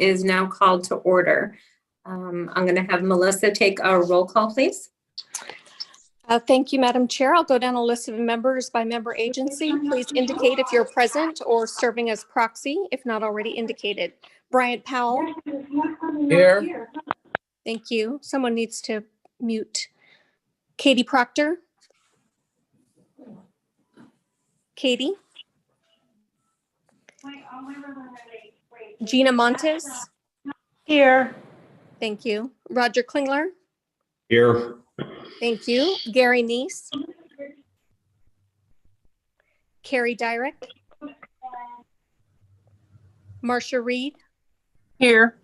is now called to order. I'm going to have Melissa take a roll call, please. Thank you, Madam Chair. I'll go down a list of members by member agency. Please indicate if you're present or serving as proxy, if not already indicated. Bryant Powell. Here. Thank you. Someone needs to mute. Katie Proctor. Katie. Gina Montes. Here. Thank you. Roger Klingler. Here. Thank you. Gary Neese. Carrie Dyrek. Marcia Reed. Here.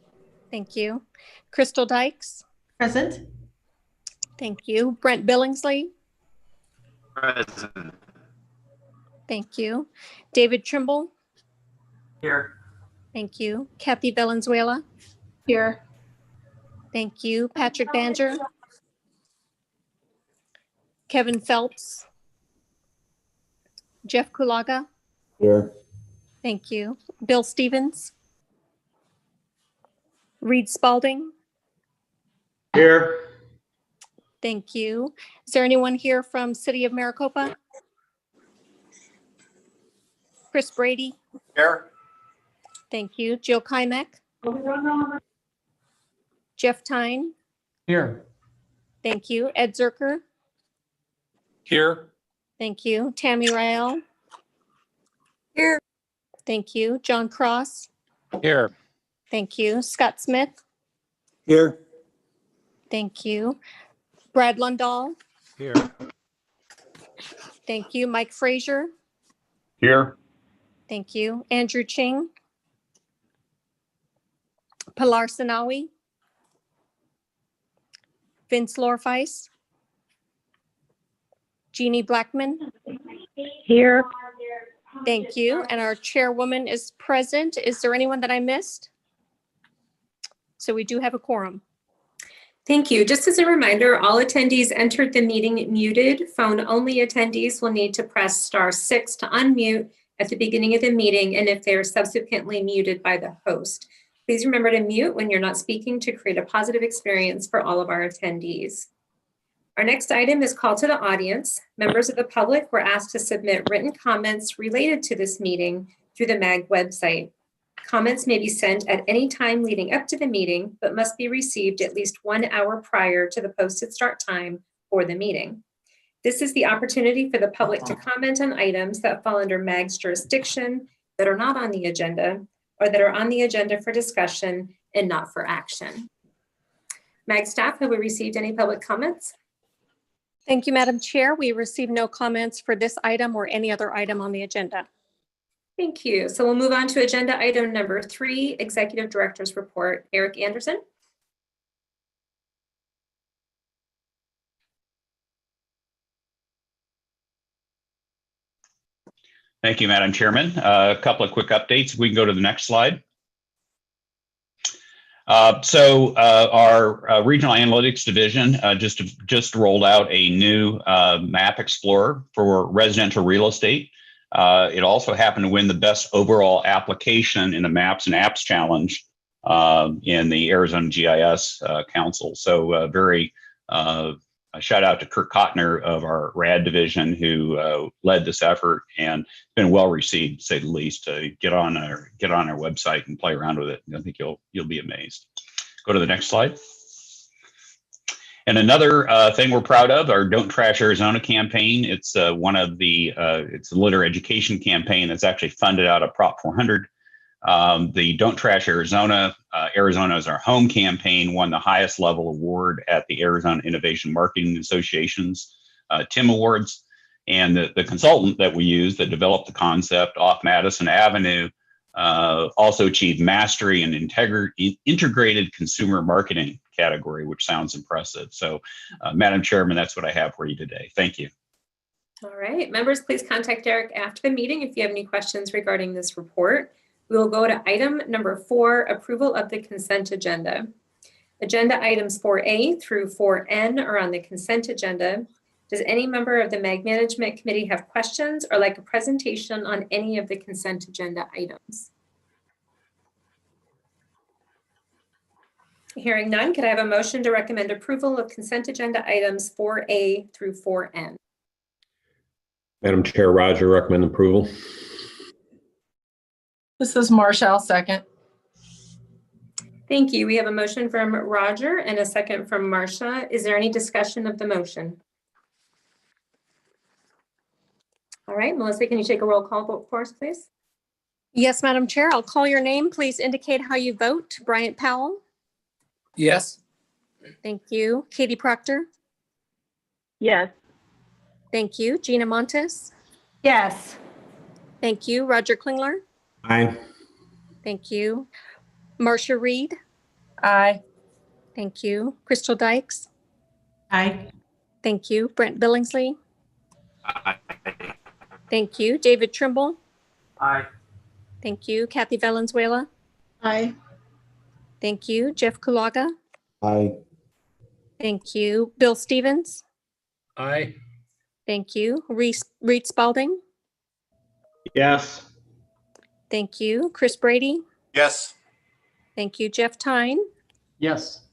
Thank you. Crystal Dykes. Present. Thank you. Brent Billingsley. Present. Thank you. David Trimble. Here. Thank you. Kathy Valenzuela. Here. Thank you. Patrick Banger. Kevin Phelps. Jeff Kulaga. Here. Thank you. Bill Stevens. Reed Spalding. Here. Thank you. Is there anyone here from City of Maricopa? Chris Brady. Here. Thank you. Jill Kymek. Jeff Tyne. Here. Thank you. Ed Zerker. Here. Thank you. Tammy Rael. Here. Thank you. John Cross. Here. Thank you. Scott Smith. Here. Thank you. Brad Lundahl. Here. Thank you. Mike Frazier. Here. Thank you. Andrew Ching. Pilar Sanawi. Vince Lorfeis. Jeannie Blackman. Here. Thank you. And our chairwoman is present. Is there anyone that I missed? So we do have a quorum. Thank you. Just as a reminder, all attendees entered the meeting muted. Phone-only attendees will need to press *6 to unmute at the beginning of the meeting, and if they are subsequently muted by the host. Please remember to mute when you're not speaking to create a positive experience for all of our attendees. Our next item is call to the audience. Members of the public were asked to submit written comments related to this meeting through the MAG website. Comments may be sent at any time leading up to the meeting, but must be received at least 1 hour prior to the posted start time for the meeting. This is the opportunity for the public to comment on items that fall under MAG's jurisdiction that are not on the agenda or that are on the agenda for discussion and not for action. MAG staff, have we received any public comments? Thank you, Madam Chair. We received no comments for this item or any other item on the agenda. Thank you. So we'll move on to agenda item number 3, Executive Director's Report. Eric Anderson. Thank you, Madam Chairman. A couple of quick updates. We can go to the next slide. Our Regional Analytics Division just rolled out a new map explorer for residential real estate. It also happened to win the best overall application in the Maps and Apps Challenge in the Arizona GIS Council. So very a shout out to Kirk Kottner of our RAD division who led this effort, and it's been well received, to say the least. Get on our website and play around with it. I think you'll be amazed. Go to the next slide. And another thing we're proud of, our Don't Trash Arizona campaign. It's one of the it's a litter education campaign that's actually funded out of Prop 400. The Don't Trash Arizona, Arizona is our home campaign, won the highest level award at the Arizona Innovation Marketing Association's TIM Awards. And the consultant that we use that developed the concept off Madison Avenue also achieved mastery in integrated consumer marketing category, which sounds impressive. So, Madam Chairman, that's what I have for you today. Thank you. All right, members, please contact Eric after the meeting if you have any questions regarding this report. We will go to item number 4, approval of the consent agenda. Agenda items 4A through 4N are on the consent agenda. Does any member of the MAG Management Committee have questions or like a presentation on any of the consent agenda items? Hearing none, could I have a motion to recommend approval of consent agenda items 4A through 4N? Madam Chair, Roger, recommend approval. This is Marcia. I'll second. Thank you. We have a motion from Roger and a second from Marcia. Is there any discussion of the motion? All right, Melissa, can you take a roll call vote for us, please? Yes, Madam Chair, I'll call your name. Please indicate how you vote. Bryant Powell. Yes. Thank you. Katie Proctor. Yes. Thank you. Gina Montes. Yes. Thank you. Roger Klingler. Aye. Thank you. Marcia Reed. Aye. Thank you. Crystal Dykes. Aye. Thank you. Brent Billingsley. Aye. Thank you. David Trimble. Aye. Thank you. Kathy Valenzuela. Aye. Thank you. Jeff Kulaga. Aye. Thank you. Bill Stevens. Aye. Thank you. Reed Spalding. Yes. Thank you. Chris Brady. Yes. Thank you. Jeff Tyne. Yes.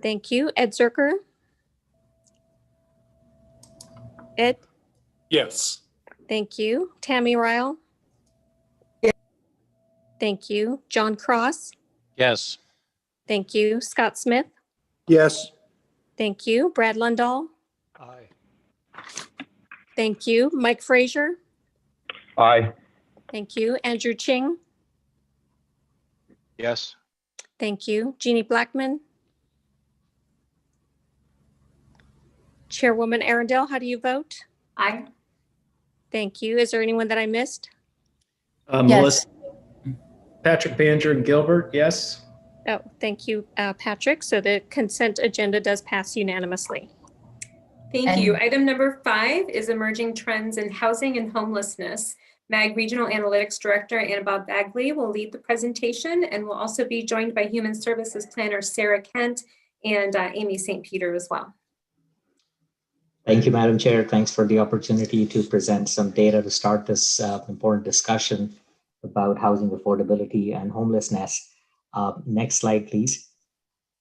Thank you. Ed Zerker. Ed. Yes. Thank you. Tammy Ryle. Thank you. John Cross. Yes. Thank you. Scott Smith. Yes. Thank you. Brad Lundahl. Aye. Thank you. Mike Frazier. Aye. Thank you. Andrew Ching. Yes. Thank you. Jeannie Blackman. Chairwoman Arundel, how do you vote? Aye. Thank you. Is there anyone that I missed? Melissa, Patrick Banger and Gilbert, yes. Oh, thank you, Patrick. So the consent agenda does pass unanimously. Thank you. Item number 5 is emerging trends in housing and homelessness. MAG Regional Analytics Director Annabelle Bagley will lead the presentation and will also be joined by Human Services Planner Sarah Kent and Amy St. Peter as well. Thank you, Madam Chair. Thanks for the opportunity to present some data to start this important discussion about housing affordability and homelessness. Next slide, please.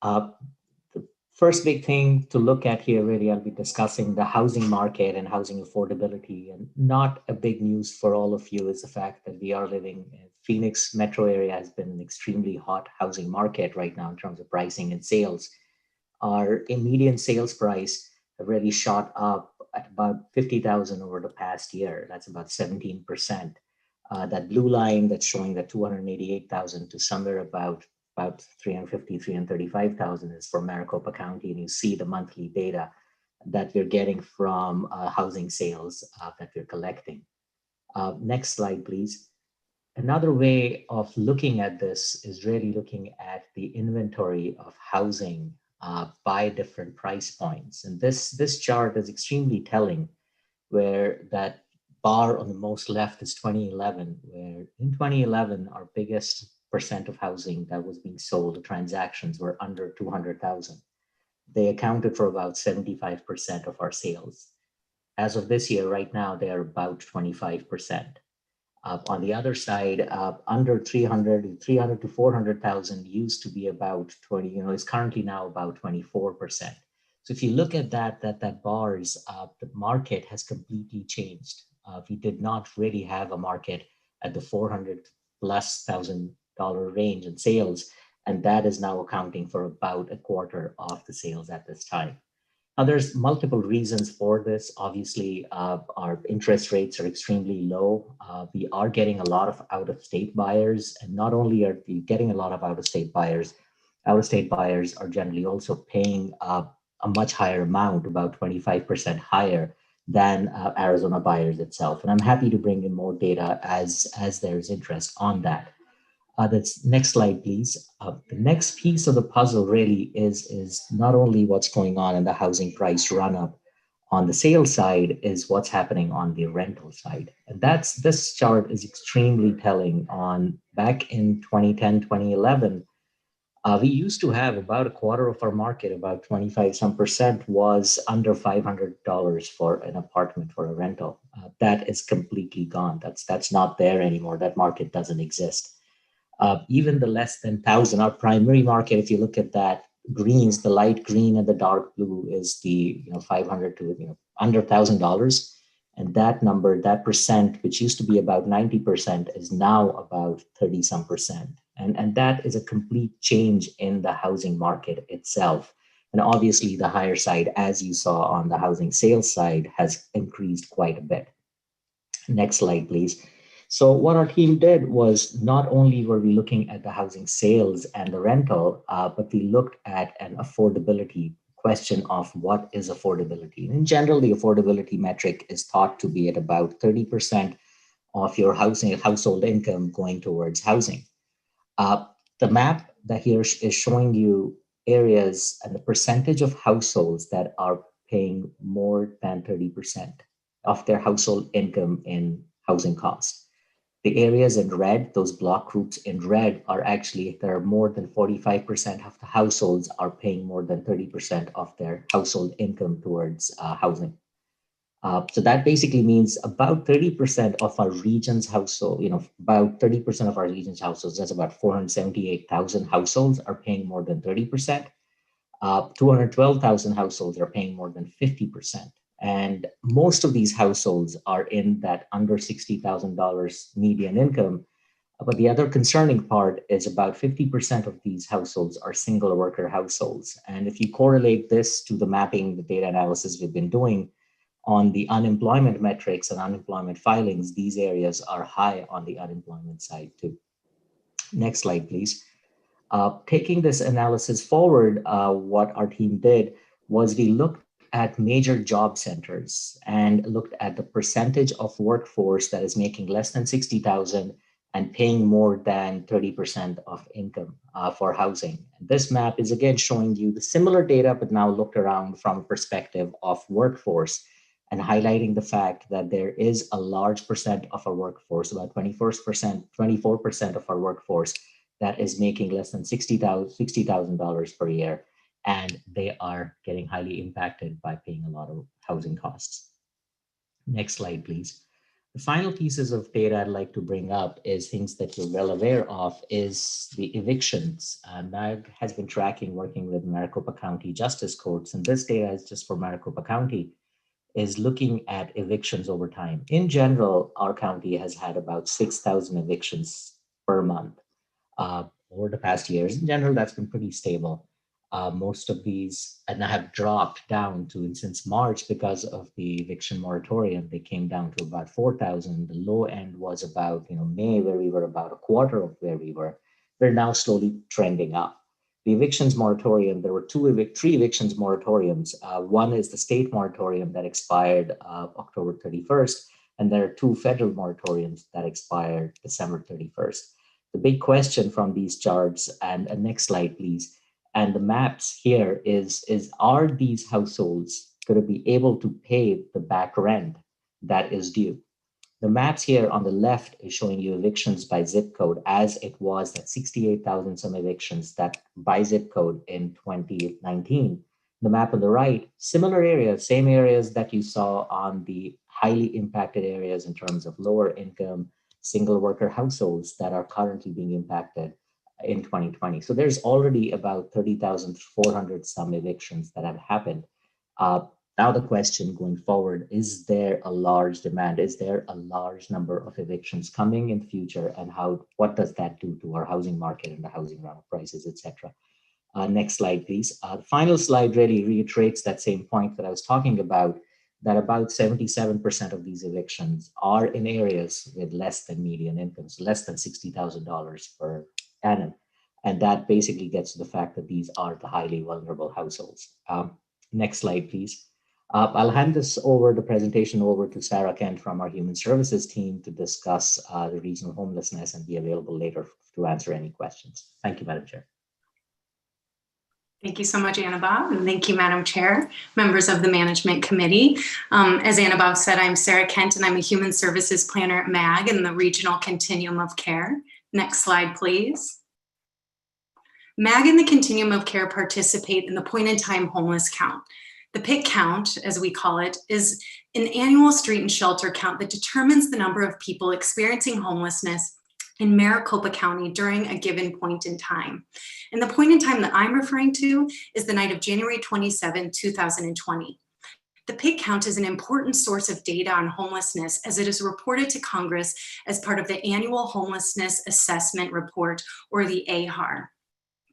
The first big thing to look at here, really, I'll be discussing the housing market and housing affordability. And not a big news for all of you is the fact that we are living in Phoenix metro area has been an extremely hot housing market right now in terms of pricing and sales. Our median sales price have really shot up at about 50,000 over the past year. That's about 17%. That blue line that's showing that 288,000 to somewhere about 350, 335,000 is for Maricopa County. And you see the monthly data that we're getting from housing sales that we're collecting. Next slide, please. Another way of looking at this is really looking at the inventory of housing by different price points. And this chart is extremely telling, where that bar on the most left is 2011, where in 2011, our biggest percent of housing that was being sold, the transactions were under 200,000. They accounted for about 75% of our sales. As of this year, right now, they are about 25%. On the other side, under 300 to 400,000 used to be about 20, is currently now about 24%. So if you look at that bars, the market has completely changed. We did not really have a market at the $400,000+ range in sales, and that is now accounting for about a quarter of the sales at this time. Now, there's multiple reasons for this. Obviously, our interest rates are extremely low. We are getting a lot of out-of-state buyers, and not only are we getting a lot of out-of-state buyers are generally also paying a much higher amount, about 25% higher than Arizona buyers itself. And I'm happy to bring in more data as there's interest on that. That's next slide, please. The next piece of the puzzle really is not only what's going on in the housing price run up on the sales side, is what's happening on the rental side. And this chart is extremely telling. On back in 2010, 2011, we used to have about a quarter of our market, about 25% was under $500 for an apartment for a rental. That is completely gone. That's not there anymore. That market doesn't exist. Even the less than 1,000, our primary market, if you look at that, greens, the light green and the dark blue is the 500 to under $1,000, and that number, that percent, which used to be about 90%, is now about 30-some%, and that is a complete change in the housing market itself. And obviously, the higher side, as you saw on the housing sales side, has increased quite a bit. Next slide, please. So what our team did was not only were we looking at the housing sales and the rental, but we looked at an affordability question of what is affordability. In general, the affordability metric is thought to be at about 30% of your household income going towards housing. The map that here is showing you areas and the percentage of households that are paying more than 30% of their household income in housing costs. The areas in red, those block groups in red, are actually, there are more than 45% of the households are paying more than 30% of their household income towards housing. So that basically means about 30% of our region's household, about 30% of our region's households, that's about 478,000 households, are paying more than 30%. 212,000 households are paying more than 50%. And most of these households are in that under $60,000 median income. But the other concerning part is about 50% of these households are single worker households. And if you correlate this to the mapping, the data analysis we've been doing on the unemployment metrics and unemployment filings, these areas are high on the unemployment side too. Next slide, please. Taking this analysis forward, what our team did was we looked at major job centers and looked at the percentage of workforce that is making less than 60,000 and paying more than 30% of income for housing. This map is again showing you the similar data, but now looked around from a perspective of workforce and highlighting the fact that there is a large percent of our workforce, about 24% of our workforce that is making less than $60,000 per year. And they are getting highly impacted by paying a lot of housing costs. Next slide, please. The final pieces of data I'd like to bring up is things that you're well aware of is the evictions. MAG has been tracking, working with Maricopa County Justice Courts, and this data is just for Maricopa County, is looking at evictions over time. In general, our county has had about 6,000 evictions per month over the past years. In general, that's been pretty stable. Most of these have dropped down to, since March, because of the eviction moratorium, they came down to about 4,000. The low end was about May, where we were about a quarter of where we were. We're now slowly trending up. The evictions moratorium, there were three evictions moratoriums. One is the state moratorium that expired October 31st, and there are two federal moratoriums that expired December 31st. The big question from these charts, and next slide, please, and the maps here is are these households going to be able to pay the back rent that is due? The maps here on the left is showing you evictions by zip code, as it was at 68,000 some evictions that by zip code in 2019. The map on the right, similar areas, same areas that you saw on the highly impacted areas in terms of lower income, single worker households that are currently being impacted in 2020. So there's already about 30,400 some evictions that have happened. Now the question going forward, is there a large demand? Is there a large number of evictions coming in the future? And what does that do to our housing market and the housing rental prices, et cetera? Next slide, please. The final slide really reiterates that same point that I was talking about, that about 77% of these evictions are in areas with less than median incomes, less than $60,000 per annum. And that basically gets to the fact that these are the highly vulnerable households. Next slide, please. I'll hand the presentation over to Sarah Kent from our Human Services team to discuss the regional homelessness and be available later to answer any questions. Thank you, Madam Chair. Thank you so much, Anubhav, and thank you, Madam Chair, members of the Management Committee. As Anubhav said, I'm Sarah Kent, and I'm a Human Services Planner at MAG in the Regional Continuum of Care. Next slide, please. MAG and the Continuum of Care participate in the point-in-time homeless count. The PIC count, as we call it, is an annual street and shelter count that determines the number of people experiencing homelessness in Maricopa County during a given point in time. And the point in time that I'm referring to is the night of January 27, 2020. The pig count is an important source of data on homelessness as it is reported to Congress as part of the Annual Homelessness Assessment Report, or the AHAR.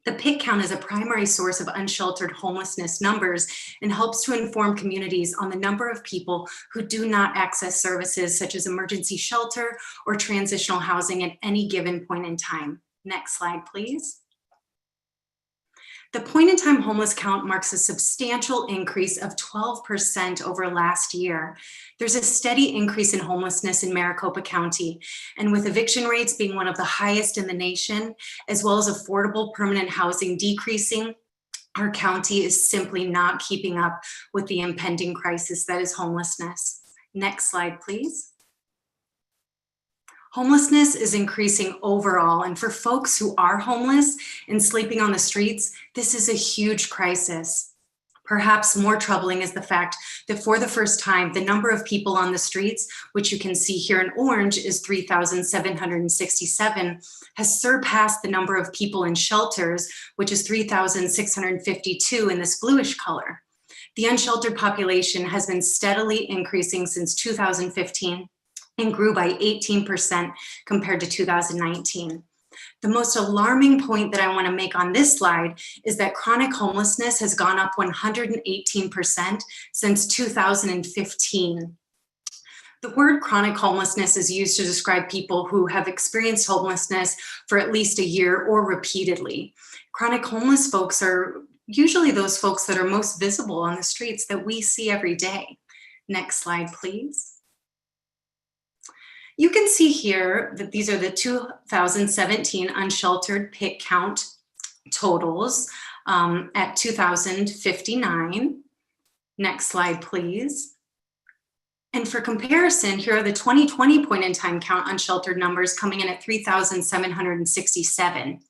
The pig count is a primary source of unsheltered homelessness numbers and helps to inform communities on the number of people who do not access services such as emergency shelter or transitional housing at any given point in time. Next slide, please. The point-in-time homeless count marks a substantial increase of 12% over last year. There's a steady increase in homelessness in Maricopa County, and with eviction rates being one of the highest in the nation, as well as affordable permanent housing decreasing, our county is simply not keeping up with the impending crisis that is homelessness. Next slide, please. Homelessness is increasing overall, and for folks who are homeless and sleeping on the streets, this is a huge crisis. Perhaps more troubling is the fact that for the first time, the number of people on the streets, which you can see here in orange is 3,767, has surpassed the number of people in shelters, which is 3,652 in this bluish color. The unsheltered population has been steadily increasing since 2015 and grew by 18% compared to 2019. The most alarming point that I want to make on this slide is that chronic homelessness has gone up 118% since 2015. The word chronic homelessness is used to describe people who have experienced homelessness for at least a year or repeatedly. Chronic homeless folks are usually those folks that are most visible on the streets that we see every day. Next slide, please. You can see here that these are the 2017 unsheltered pig count totals at 2,059. Next slide, please. And for comparison, here are the 2020 point in time count unsheltered numbers coming in at 3,767.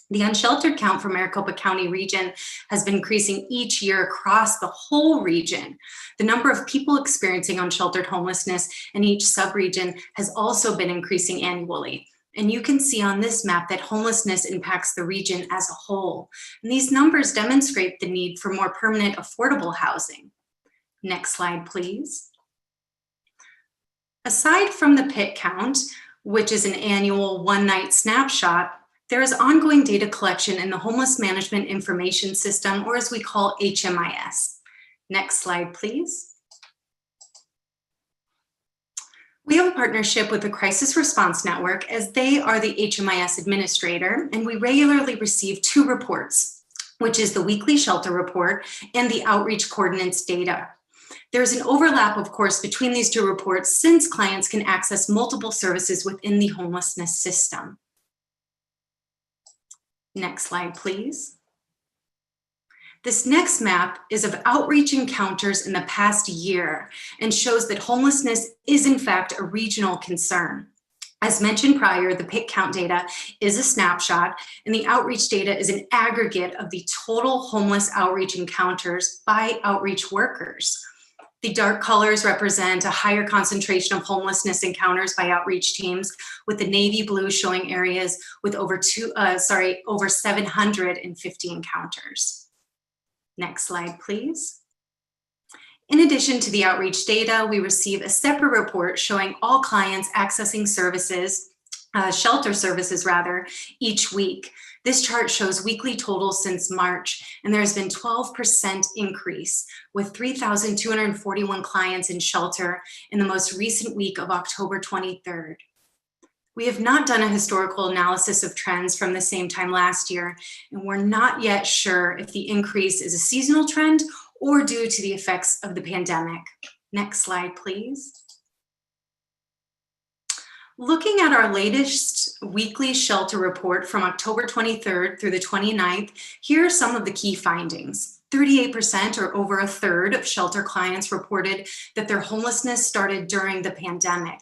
The unsheltered count for Maricopa County region has been increasing each year across the whole region. The number of people experiencing unsheltered homelessness in each subregion has also been increasing annually. And you can see on this map that homelessness impacts the region as a whole. And these numbers demonstrate the need for more permanent affordable housing. Next slide, please. Aside from the pit count, which is an annual one-night snapshot, there is ongoing data collection in the Homeless Management Information System, or as we call HMIS. Next slide, please. We have a partnership with the Crisis Response Network as they are the HMIS administrator, and we regularly receive two reports, which is the weekly shelter report and the outreach coordinates data. There's an overlap, of course, between these two reports since clients can access multiple services within the homelessness system. Next slide, please. This next map is of outreach encounters in the past year and shows that homelessness is in fact a regional concern. As mentioned prior, the pig count data is a snapshot and the outreach data is an aggregate of the total homeless outreach encounters by outreach workers. The dark colors represent a higher concentration of homelessness encounters by outreach teams, with the navy blue showing areas with over 750 encounters. Next slide, please. In addition to the outreach data, we receive a separate report showing all clients accessing services, shelter services rather, each week. This chart shows weekly totals since March, and there's been 12% increase with 3,241 clients in shelter in the most recent week of October 23rd. We have not done a historical analysis of trends from the same time last year, and we're not yet sure if the increase is a seasonal trend or due to the effects of the pandemic. Next slide, please. Looking at our latest weekly shelter report from October 23rd through the 29th, here are some of the key findings. 38%, or over a third, of shelter clients reported that their homelessness started during the pandemic.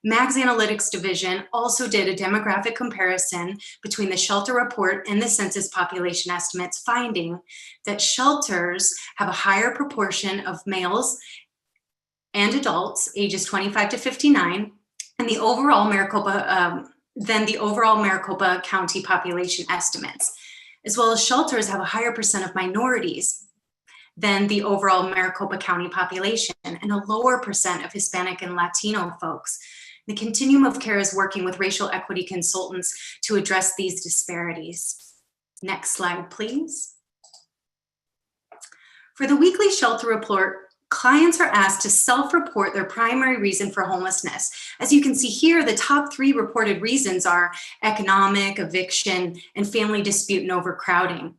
MAG's Analytics Division also did a demographic comparison between the shelter report and the census population estimates, finding that shelters have a higher proportion of males and adults ages 25 to 59, and the overall Maricopa than the overall Maricopa County population estimates, as well as shelters have a higher percent of minorities than the overall Maricopa County population and a lower percent of Hispanic and Latino folks. The continuum of care is working with racial equity consultants to address these disparities. Next slide, please. For the weekly shelter report, clients are asked to self-report their primary reason for homelessness. As you can see here, the top 3 reported reasons are economic, eviction, and family dispute and overcrowding.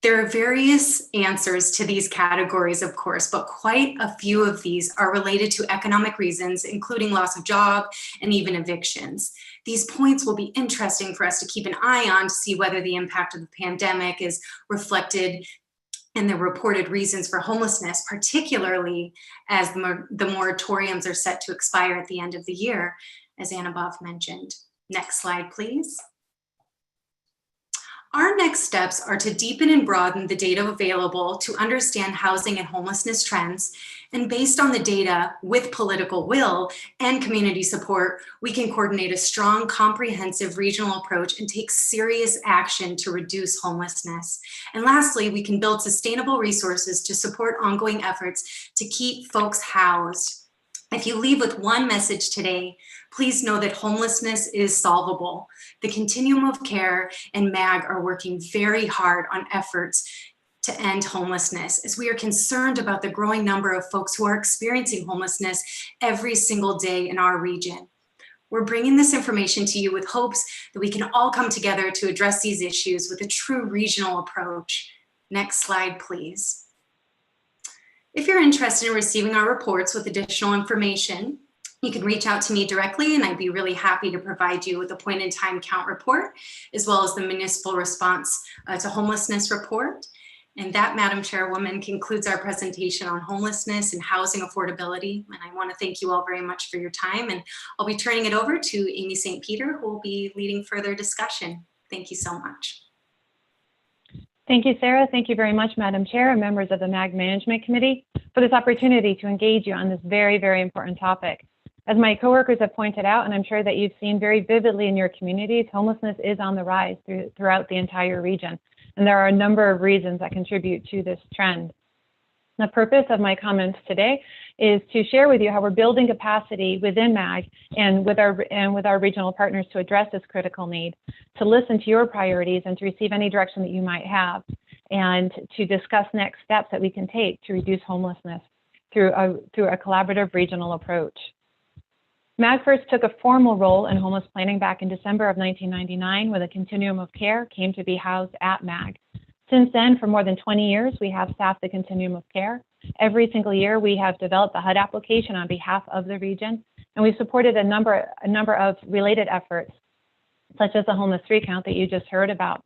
There are various answers to these categories, of course, but quite a few of these are related to economic reasons, including loss of job and even evictions. These points will be interesting for us to keep an eye on to see whether the impact of the pandemic is reflected in the reported reasons for homelessness, particularly as the moratoriums are set to expire at the end of the year, as Annabeth mentioned. Next slide, please. Our next steps are to deepen and broaden the data available to understand housing and homelessness trends. And based on the data, with political will and community support, we can coordinate a strong, comprehensive regional approach and take serious action to reduce homelessness. And lastly, we can build sustainable resources to support ongoing efforts to keep folks housed. If you leave with one message today, please know that homelessness is solvable. The continuum of care and MAG are working very hard on efforts to end homelessness, as we are concerned about the growing number of folks who are experiencing homelessness every single day in our region. We're bringing this information to you with hopes that we can all come together to address these issues with a true regional approach. Next slide, please. If you're interested in receiving our reports with additional information, you can reach out to me directly and I'd be really happy to provide you with a point in time count report, as well as the municipal response to homelessness report. And that, Madam Chairwoman, concludes our presentation on homelessness and housing affordability. And I want to thank you all very much for your time. And I'll be turning it over to Amy St. Peter, who will be leading further discussion. Thank you so much. Thank you, Sarah. Thank you very much, Madam Chair and members of the MAG Management Committee, for this opportunity to engage you on this very, very important topic. As my coworkers have pointed out, and I'm sure that you've seen very vividly in your communities, homelessness is on the rise throughout the entire region. And there are a number of reasons that contribute to this trend. The purpose of my comments today is to share with you how we're building capacity within MAG and with our regional partners to address this critical need, to listen to your priorities and to receive any direction that you might have, and to discuss next steps that we can take to reduce homelessness through a collaborative regional approach. MAG first took a formal role in homeless planning back in December of 1999, when a continuum of care came to be housed at MAG. Since then, for more than 20 years, we have staffed the continuum of care. Every single year, we have developed a HUD application on behalf of the region, and we've supported a number of related efforts, such as the homeless recount that you just heard about.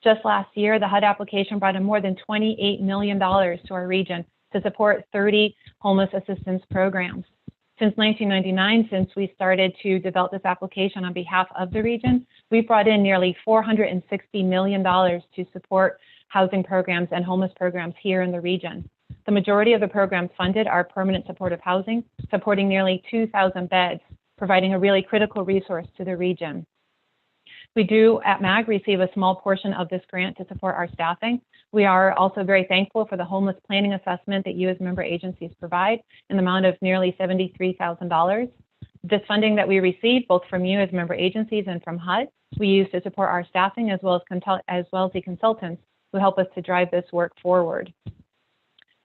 Just last year, the HUD application brought in more than $28 million to our region to support 30 homeless assistance programs. Since 1999, since we started to develop this application on behalf of the region, we've brought in nearly $460 million to support housing programs and homeless programs here in the region. The majority of the programs funded are permanent supportive housing, supporting nearly 2,000 beds, providing a really critical resource to the region. We do at MAG receive a small portion of this grant to support our staffing. We are also very thankful for the homeless planning assessment that you as member agencies provide in the amount of nearly $73,000. This funding that we receive, both from you as member agencies and from HUD, we use to support our staffing as well as the consultants who help us to drive this work forward.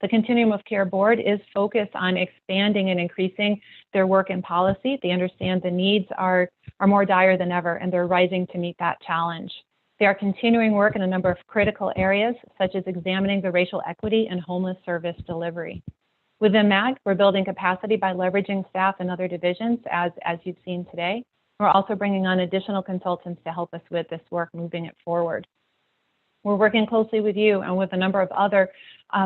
The Continuum of Care Board is focused on expanding and increasing their work and policy. They understand the needs are more dire than ever, and they're rising to meet that challenge. They are continuing work in a number of critical areas, such as examining the racial equity and homeless service delivery. Within MAG, we're building capacity by leveraging staff in other divisions, as you've seen today. We're also bringing on additional consultants to help us with this work, moving it forward. We're working closely with you and with a number of other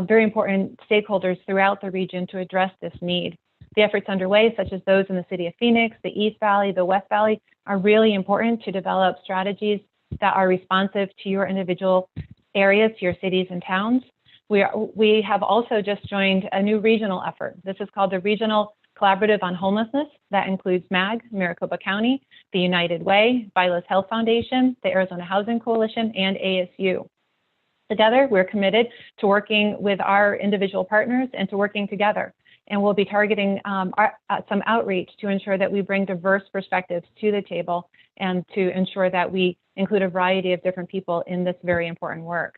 very important stakeholders throughout the region to address this need. The efforts underway, such as those in the city of Phoenix, the East Valley, the West Valley, are really important to develop strategies that are responsive to your individual areas, to your cities and towns. We have also just joined a new regional effort. This is called the Regional collaborative on homelessness that includes MAG, Maricopa County, the United Way, Vilas Health Foundation, the Arizona Housing Coalition, and ASU. Together, we're committed to working with our individual partners and to working together. And we'll be targeting some outreach to ensure that we bring diverse perspectives to the table and to ensure that we include a variety of different people in this very important work.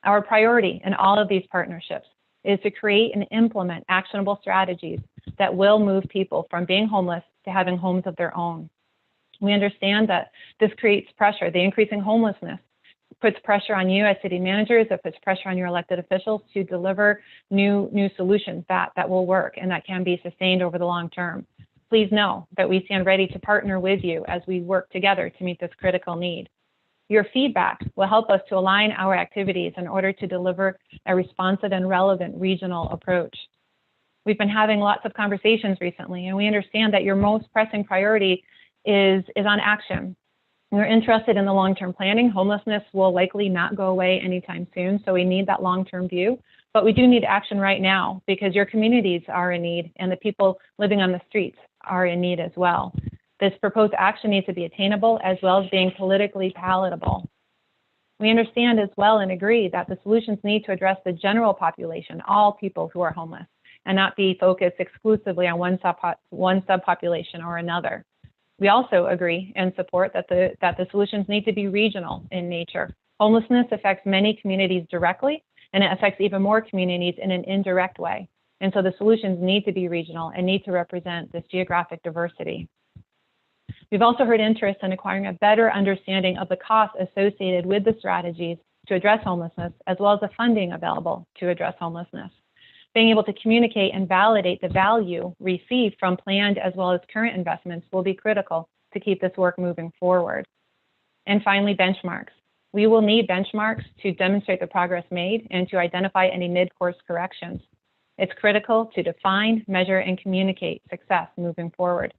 Our priority in all of these partnerships is to create and implement actionable strategies that will move people from being homeless to having homes of their own. We understand that this creates pressure. The increasing homelessness puts pressure on you as city managers, it puts pressure on your elected officials to deliver new solutions that will work and that can be sustained over the long term. Please know that we stand ready to partner with you as we work together to meet this critical need. Your feedback will help us to align our activities in order to deliver a responsive and relevant regional approach. We've been having lots of conversations recently, and we understand that your most pressing priority is on action. We're interested in the long-term planning. Homelessness will likely not go away anytime soon, so we need that long-term view. But we do need action right now because your communities are in need and the people living on the streets are in need as well. This proposed action needs to be attainable as well as being politically palatable. We understand as well and agree that the solutions need to address the general population, all people who are homeless, and not be focused exclusively on one subpopulation or another. We also agree and support that the solutions need to be regional in nature. Homelessness affects many communities directly, and it affects even more communities in an indirect way. And so the solutions need to be regional and need to represent this geographic diversity. We've also heard interest in acquiring a better understanding of the costs associated with the strategies to address homelessness, as well as the funding available to address homelessness. Being able to communicate and validate the value received from planned as well as current investments will be critical to keep this work moving forward. And finally, benchmarks. We will need benchmarks to demonstrate the progress made and to identify any mid-course corrections. It's critical to define, measure, and communicate success moving forward.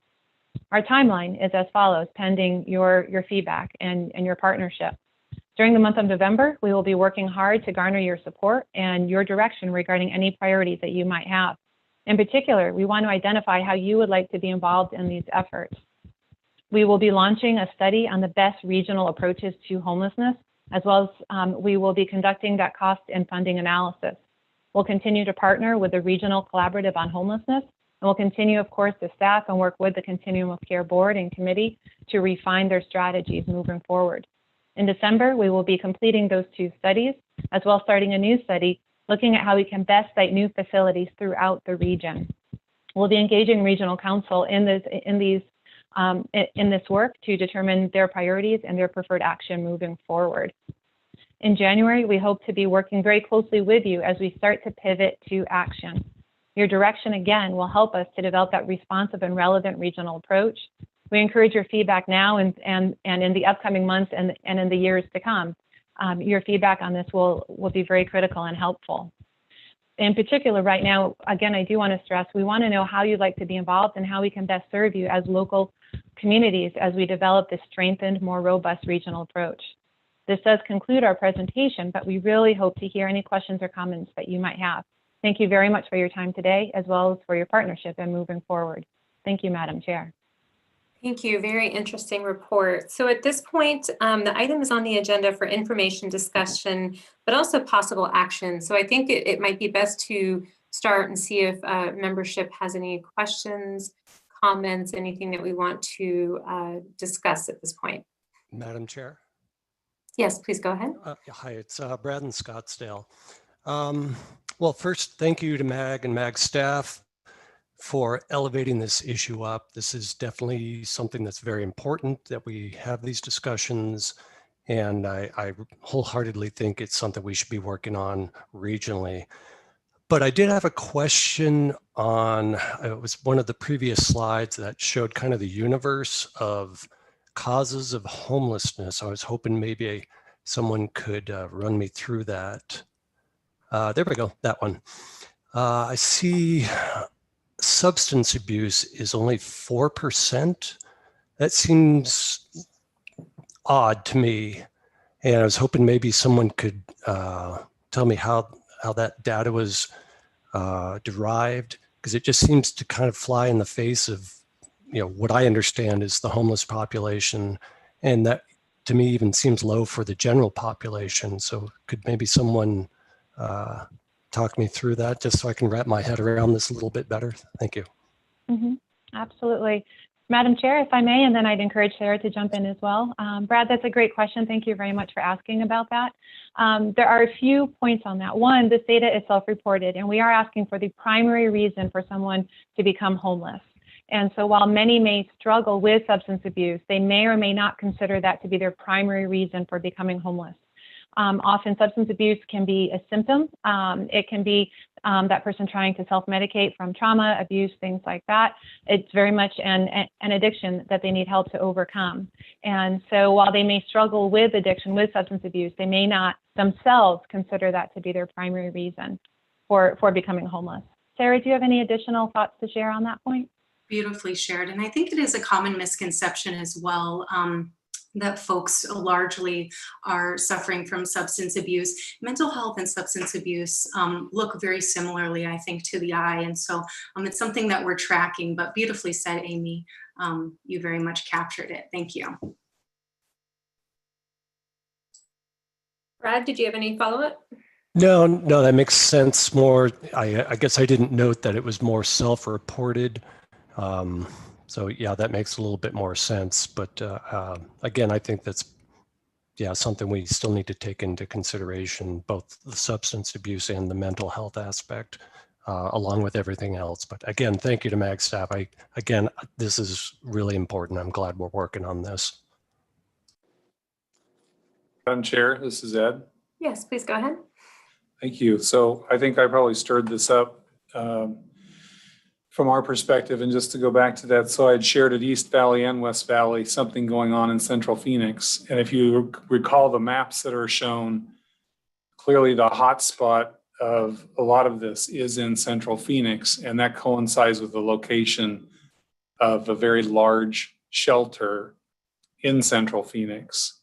Our timeline is as follows, pending your feedback and your partnership. During the month of November, we will be working hard to garner your support and your direction regarding any priorities that you might have. In particular, we want to identify how you would like to be involved in these efforts. We will be launching a study on the best regional approaches to homelessness, as well as we will be conducting that cost and funding analysis. We'll continue to partner with the Regional Collaborative on Homelessness, and we'll continue, of course, to staff and work with the Continuum of Care Board and Committee to refine their strategies moving forward. In December, we will be completing those two studies, as well as starting a new study looking at how we can best site new facilities throughout the region. We'll be engaging regional council in this work to determine their priorities and their preferred action moving forward. In January, we hope to be working very closely with you as we start to pivot to action. Your direction, again, will help us to develop that responsive and relevant regional approach. We encourage your feedback now and in the upcoming months and in the years to come. Your feedback on this will be very critical and helpful. In particular, right now, again, I do want to stress, we want to know how you'd like to be involved and how we can best serve you as local communities as we develop this strengthened, more robust regional approach. This does conclude our presentation, but we really hope to hear any questions or comments that you might have. Thank you very much for your time today, as well as for your partnership and moving forward. Thank you, Madam Chair. Thank you. Very interesting report. So at this point, the item is on the agenda for information discussion, but also possible action. So I think it might be best to start and see if membership has any questions, comments, anything that we want to discuss at this point. Madam Chair? Yes, please go ahead. Hi, it's Brad in Scottsdale. Well, first, thank you to MAG and MAG staff for elevating this issue up. This is definitely something that's very important that we have these discussions, and I wholeheartedly think it's something we should be working on regionally. But I did have a question on, it was one of the previous slides that showed kind of the universe of causes of homelessness. I was hoping maybe someone could run me through that. There we go, that one. I see substance abuse is only 4%. That seems odd to me. And I was hoping maybe someone could tell me how that data was derived. because it just seems to kind of fly in the face of, what I understand is the homeless population, and that to me even seems low for the general population. So could maybe someone talk me through that just so I can wrap my head around this a little bit better? Thank you. Absolutely. Madam Chair, if I may, and then I'd encourage Sarah to jump in as well. Brad, that's a great question. Thank you very much for asking about that. There are a few points on that. One, this data is self-reported, and we are asking for the primary reason for someone to become homeless. And so while many may struggle with substance abuse, they may or may not consider that to be their primary reason for becoming homeless. Often substance abuse can be a symptom. It can be that person trying to self-medicate from trauma, abuse, things like that. It's very much an addiction that they need help to overcome. And so while they may struggle with addiction, with substance abuse, they may not themselves consider that to be their primary reason for becoming homeless. Sarah, do you have any additional thoughts to share on that point? Beautifully shared. And I think it is a common misconception as well, that folks largely are suffering from substance abuse. Mental health and substance abuse look very similarly, I think, to the eye. And so it's something that we're tracking, but beautifully said, Amy. You very much captured it. Thank you. Brad, did you have any follow-up? No, that makes sense more. I guess I didn't note that it was more self-reported. So yeah, that makes a little bit more sense. But again, I think that's something we still need to take into consideration, both the substance abuse and the mental health aspect, along with everything else. But again, thank you to MAG staff. This is really important. I'm glad we're working on this. Madam Chair, this is Ed. Yes, please go ahead. Thank you. So I think I probably stirred this up from our perspective. And just to go back to that, so I had shared at East Valley and West Valley something going on in Central Phoenix. And if you recall the maps that are shown, clearly the hot spot of a lot of this is in Central Phoenix. And that coincides with the location of a very large shelter in Central Phoenix.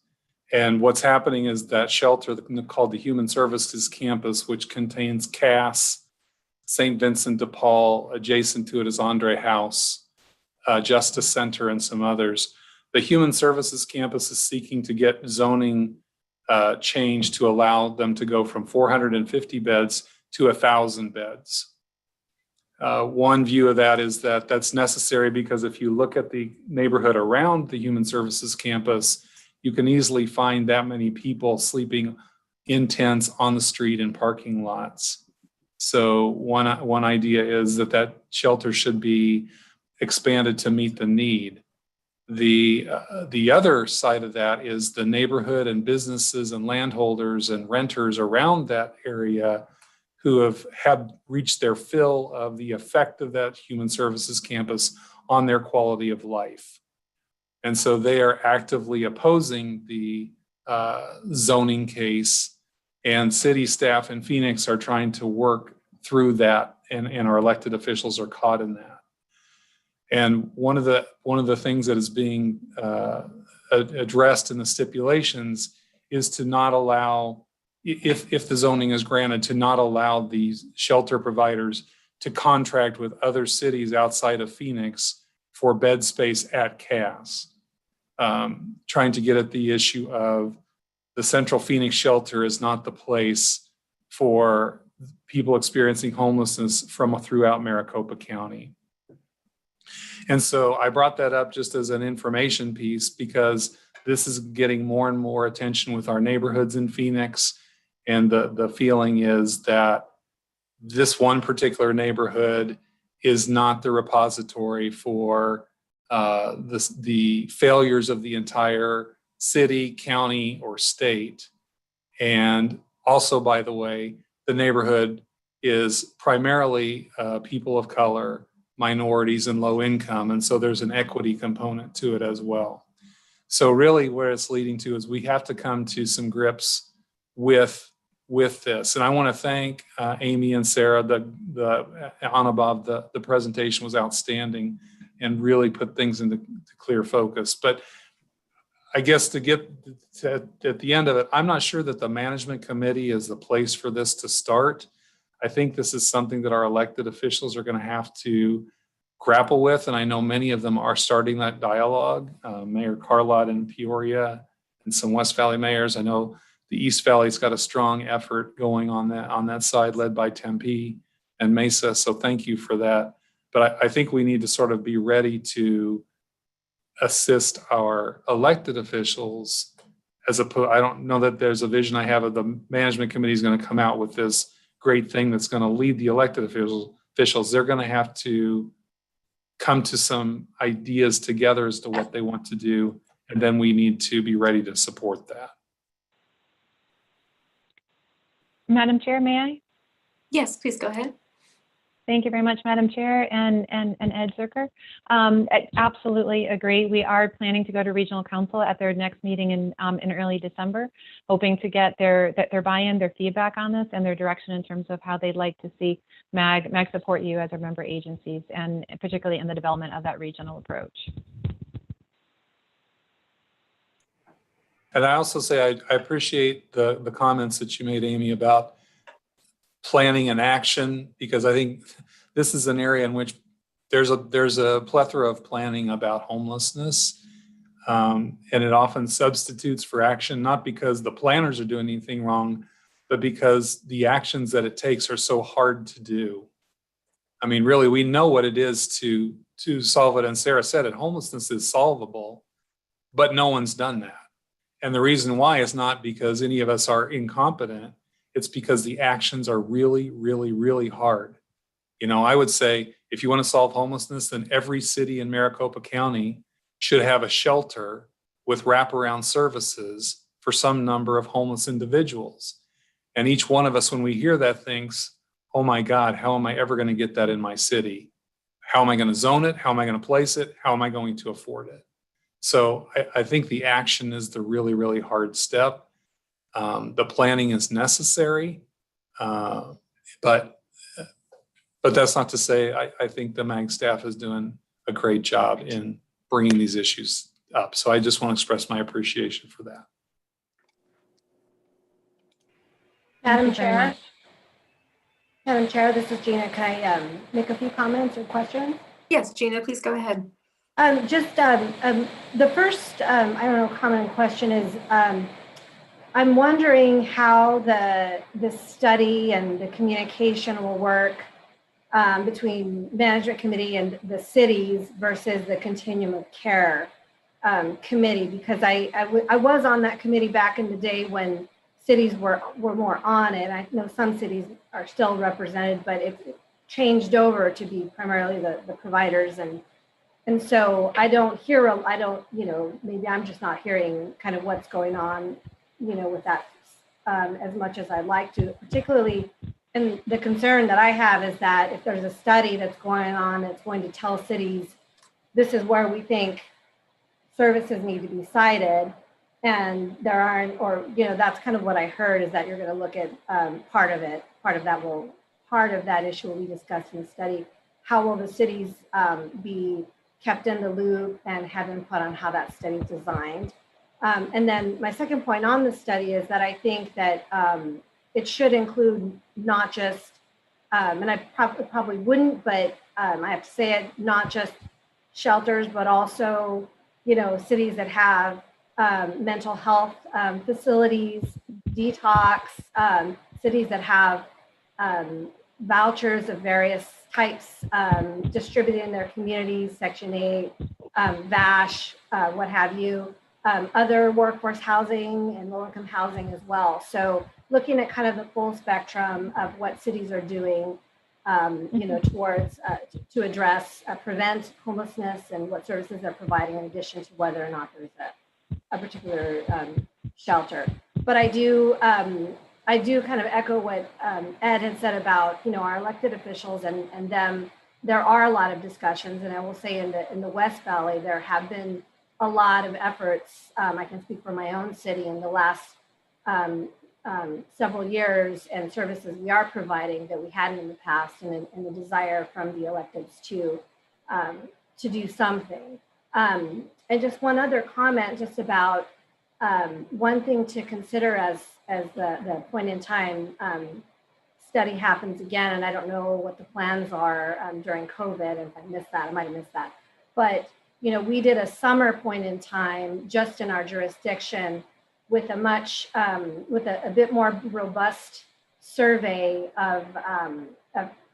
And what's happening is that shelter called the Human Services Campus, which contains Cass, St. Vincent de Paul, adjacent to it is Andre House, Justice Center, and some others. The Human Services Campus is seeking to get zoning change to allow them to go from 450 beds to 1,000 beds. One view of that is that that's necessary because if you look at the neighborhood around the Human Services Campus, you can easily find that many people sleeping in tents on the street in parking lots. So one idea is that shelter should be expanded to meet the need. The other side of that is the neighborhood and businesses and landholders and renters around that area who have reached their fill of the effect of that Human Services Campus on their quality of life. And so they are actively opposing the zoning case, and city staff in Phoenix are trying to work through that, and our elected officials are caught in that. And one of the things that is being addressed in the stipulations is to not allow, if the zoning is granted, to not allow these shelter providers to contract with other cities outside of Phoenix for bed space at Cass. Trying to get at the issue of the Central Phoenix shelter is not the place for people experiencing homelessness from throughout Maricopa County. And so I brought that up just as an information piece because this is getting more and more attention with our neighborhoods in Phoenix. And the feeling is that this one particular neighborhood is not the repository for the failures of the entire city, county, or state. And also, by the way, the neighborhood is primarily people of color, minorities, and low income. And so there's an equity component to it as well. So really where it's leading to is we have to come to some grips with this. And I want to thank Amy and Sarah. The presentation was outstanding and really put things into clear focus. But I guess to get at the end of it, I'm not sure that the management committee is the place for this to start. I think this is something that our elected officials are going to have to grapple with. And I know many of them are starting that dialogue. Mayor Carlott in Peoria and some West Valley mayors. I know the East Valley's got a strong effort going on that side, led by Tempe and Mesa. So thank you for that. But I think we need to sort of be ready to assist our elected officials I don't know that there's a vision I have of the management committee is going to come out with this great thing that's going to lead the elected officials. They're going to have to come to some ideas together as to what they want to do. And then we need to be ready to support that. Madam Chair, may I? Yes, please go ahead. Thank you very much, Madam Chair and Ed Zucker. I absolutely agree. We are planning to go to Regional Council at their next meeting in early December, hoping to get their buy-in, their feedback on this, and their direction in terms of how they'd like to see MAG support you as our member agencies, and particularly in the development of that regional approach. And I also say I appreciate the comments that you made, Amy, about planning and action, because I think this is an area in which there's a plethora of planning about homelessness, and it often substitutes for action, not because the planners are doing anything wrong, but because the actions that it takes are so hard to do. I mean, really, we know what it is to solve it, and Sarah said it, homelessness is solvable, but no one's done that. And the reason why is not because any of us are incompetent. It's because the actions are really, really, really hard. You know, I would say if you want to solve homelessness, then every city in Maricopa County should have a shelter with wraparound services for some number of homeless individuals. And each one of us, when we hear that, thinks, oh my God, how am I ever going to get that in my city? How am I going to zone it? How am I going to place it? How am I going to afford it? So I think the action is the really, really hard step. The planning is necessary, but that's not to say I think the MAG staff is doing a great job in bringing these issues up. So I just want to express my appreciation for that. Madam Chair. Madam Chair, this is Gina. Can I make a few comments or questions? Yes, Gina, please go ahead. The first, I don't know, comment and question is, I'm wondering how the study and the communication will work between management committee and the cities versus the continuum of care committee, because I was on that committee back in the day when cities were more on it. I know some cities are still represented, but it changed over to be primarily the providers, and so I don't, maybe I'm just not hearing kind of what's going on, with that as much as I'd like to, particularly. And the concern that I have is that if there's a study that's going on, that's going to tell cities, this is where we think services need to be cited, and there aren't, or, that's kind of what I heard, is that you're going to look at part of that issue will be discussed in the study. How will the cities be kept in the loop and have input on how that study is designed? And then my second point on the study is that I think that it should include not just, and I probably wouldn't, but I have to say it, not just shelters, but also, cities that have mental health facilities, detox, cities that have vouchers of various types distributed in their communities, Section 8, VASH, what have you, other workforce housing and low-income housing as well. So looking at kind of the full spectrum of what cities are doing, towards to address, prevent homelessness, and what services they're providing in addition to whether or not there's a particular shelter. But I do kind of echo what Ed had said about, our elected officials and them. There are a lot of discussions, and I will say in the West Valley, there have been a lot of efforts. I can speak for my own city in the last several years, and services we are providing that we hadn't in the past, and the desire from the electeds to do something. And just one other comment, just about one thing to consider as the point in time study happens again, and I don't know what the plans are during COVID, and if I missed that, I might have missed that. But, you know, we did a summer point in time just in our jurisdiction with a much, with a bit more robust survey of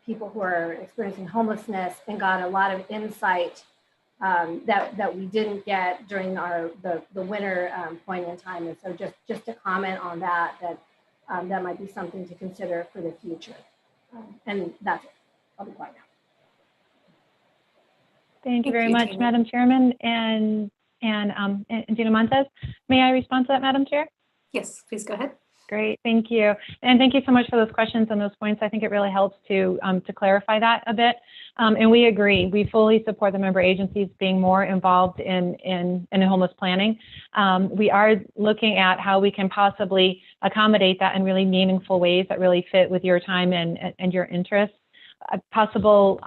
people who are experiencing homelessness, and got a lot of insight that we didn't get during the winter point in time. And so just to comment on that might be something to consider for the future. And that's it. I'll be quiet now. Thank you very much, Tina. Madam Chairman and Gina Montes. May I respond to that, Madam Chair? Yes, please go ahead. Great, thank you. And thank you so much for those questions and those points. I think it really helps to clarify that a bit. And we agree, we fully support the member agencies being more involved in homeless planning. We are looking at how we can possibly accommodate that in really meaningful ways that really fit with your time and your interests. Possible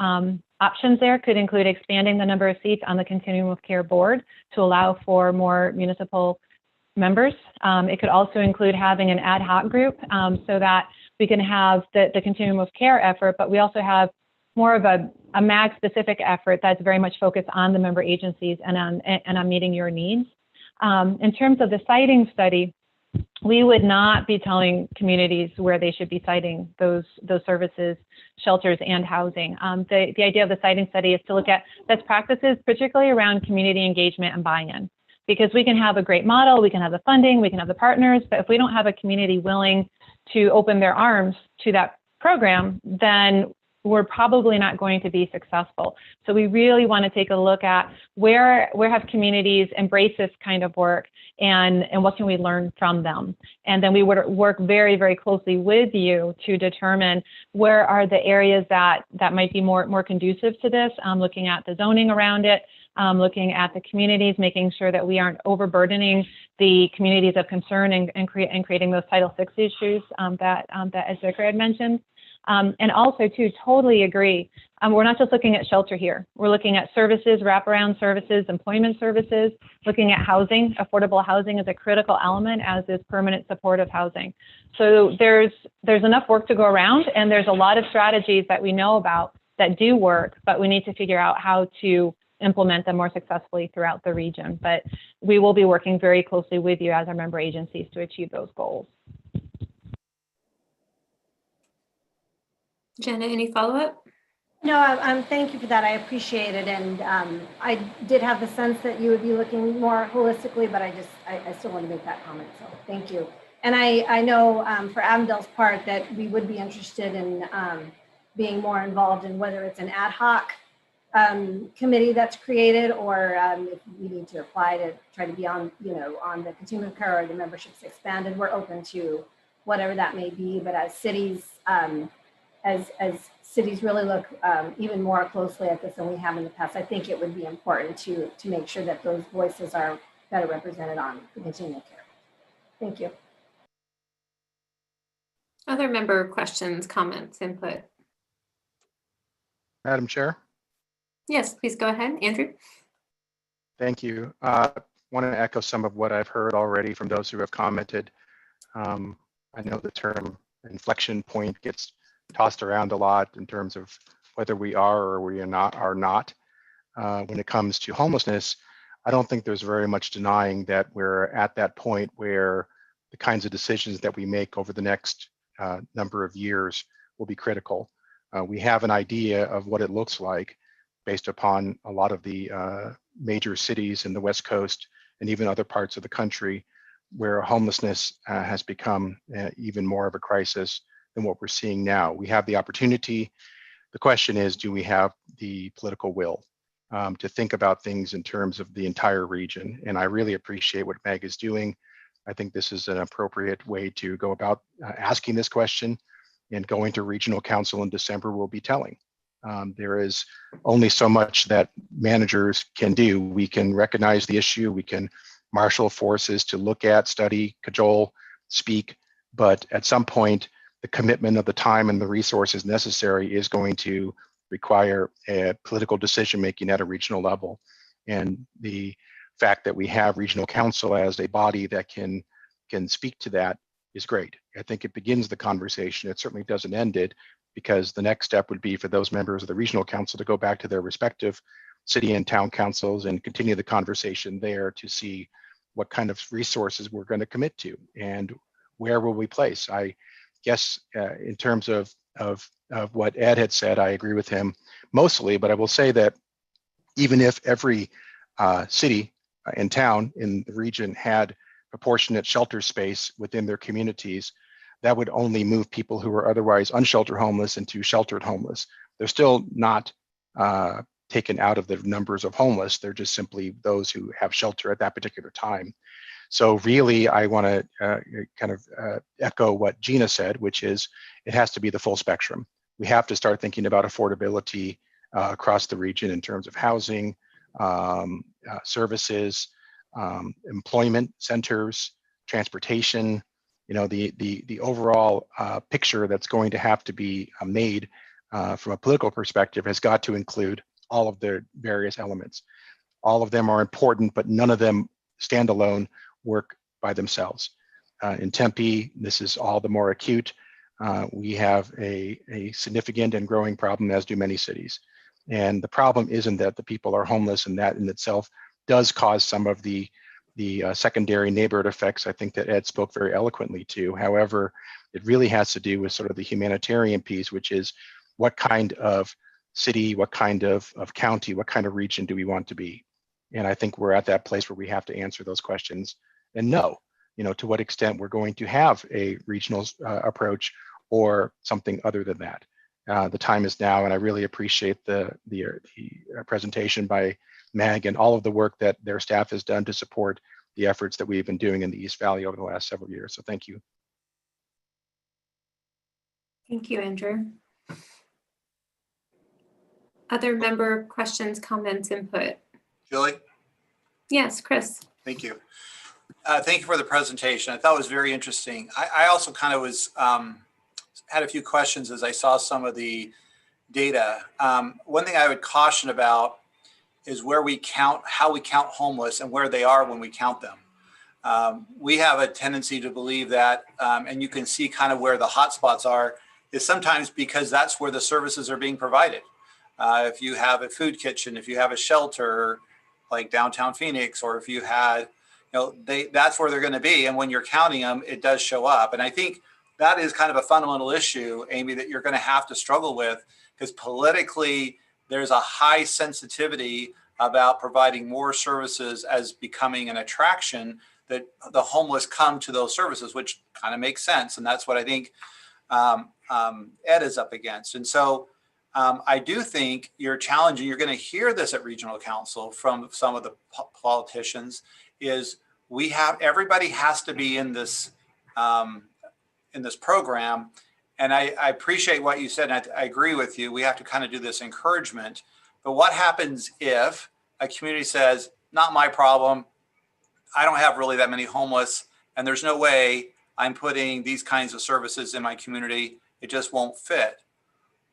options there could include expanding the number of seats on the Continuum of Care Board to allow for more municipal members. It could also include having an ad hoc group so that we can have the Continuum of Care effort, but we also have more of a MAG specific effort that's very much focused on the member agencies and on meeting your needs. In terms of the siting study, we would not be telling communities where they should be citing those services, shelters, and housing. The idea of the siting study is to look at best practices, particularly around community engagement and buy-in. Because we can have a great model, we can have the funding, we can have the partners, but if we don't have a community willing to open their arms to that program, then we're probably not going to be successful. So we really want to take a look at where have communities embraced this kind of work, and what can we learn from them. And then we would work very, very closely with you to determine where are the areas that might be more conducive to this, looking at the zoning around it, looking at the communities, making sure that we aren't overburdening the communities of concern and creating those Title VI issues that Zikra had mentioned. And also, too, totally agree. We're not just looking at shelter here. We're looking at services, wraparound services, employment services, looking at housing. Affordable housing is a critical element, as is permanent supportive housing. So there's enough work to go around, and there's a lot of strategies that we know about that do work, but we need to figure out how to implement them more successfully throughout the region. But we will be working very closely with you as our member agencies to achieve those goals. Jenna, any follow-up? No, thank you for that. I appreciate it. And I did have the sense that you would be looking more holistically, but I still want to make that comment. So thank you. And I know for Avondale's part that we would be interested in being more involved in whether it's an ad hoc committee that's created, or if we need to apply to try to be on the Continuum of Care or the membership's expanded. We're open to whatever that may be. But as cities, as cities really look even more closely at this than we have in the past, I think it would be important to make sure that those voices are better represented on the Continuum of Care. Thank you. Other member questions, comments, input? Madam Chair, Yes, please go ahead, Andrew. thank you. I want to echo some of what I've heard already from those who have commented. I know the term inflection point gets tossed around a lot in terms of whether we are or we are not. When it comes to homelessness, I don't think there's very much denying that we're at that point where the kinds of decisions that we make over the next number of years will be critical. We have an idea of what it looks like based upon a lot of the major cities in the West Coast and even other parts of the country where homelessness has become even more of a crisis than what we're seeing now. We have the opportunity. The question is, do we have the political will to think about things in terms of the entire region? And I really appreciate what Meg is doing. I think this is an appropriate way to go about asking this question, and going to regional council in December will be telling. There is only so much that managers can do. We can recognize the issue, we can marshal forces to look at, study, cajole, speak, but at some point, the commitment of the time and the resources necessary is going to require a political decision-making at a regional level. And the fact that we have regional council as a body that can speak to that is great. I think it begins the conversation. It certainly doesn't end it, because the next step would be for those members of the regional council to go back to their respective city and town councils and continue the conversation there to see what kind of resources we're going to commit to and where will we place. I guess in terms of what Ed had said, I agree with him mostly, but I will say that even if every city and town in the region had proportionate shelter space within their communities, that would only move people who are otherwise unsheltered homeless into sheltered homeless. They're still not taken out of the numbers of homeless. They're just simply those who have shelter at that particular time. So really, I want to kind of echo what Gina said, which is it has to be the full spectrum. We have to start thinking about affordability across the region in terms of housing, services, employment centers, transportation. You know, the overall picture that's going to have to be made from a political perspective has got to include all of the various elements. All of them are important, but none of them standalone work by themselves. In Tempe, this is all the more acute. We have a significant and growing problem, as do many cities. And the problem isn't that the people are homeless, and that in itself does cause some of the secondary neighborhood effects I think that Ed spoke very eloquently to. However, it really has to do with sort of the humanitarian piece, which is what kind of city, what kind of county, what kind of region do we want to be? And I think we're at that place where we have to answer those questions and know, you know, to what extent we're going to have a regional approach or something other than that. The time is now, and I really appreciate the presentation by MAG and all of the work that their staff has done to support the efforts that we've been doing in the East Valley over the last several years. So thank you. Thank you, Andrew. Other member questions, comments, input? Julie? Yes, Chris. Thank you. Thank you for the presentation. I thought it was very interesting. I also kind of was had a few questions as I saw some of the data. One thing I would caution about is where we count, how we count homeless and where they are when we count them. We have a tendency to believe that, and you can see kind of where the hot spots are, is sometimes because that's where the services are being provided. If you have a food kitchen, if you have a shelter like downtown Phoenix, or if you had, you know, that's where they're going to be. And when you're counting them, it does show up. And I think that is kind of a fundamental issue, Amy, that you're going to have to struggle with, because politically there's a high sensitivity about providing more services as becoming an attraction that the homeless come to those services, which kind of makes sense. And that's what I think Ed is up against. And so I do think you're challenging, you're going to hear this at regional council from some of the politicians, is everybody has to be in this program. And I appreciate what you said. And I agree with you. We have to kind of do this encouragement. But what happens if a community says, not my problem, I don't have really that many homeless, and there's no way I'm putting these kinds of services in my community, it just won't fit?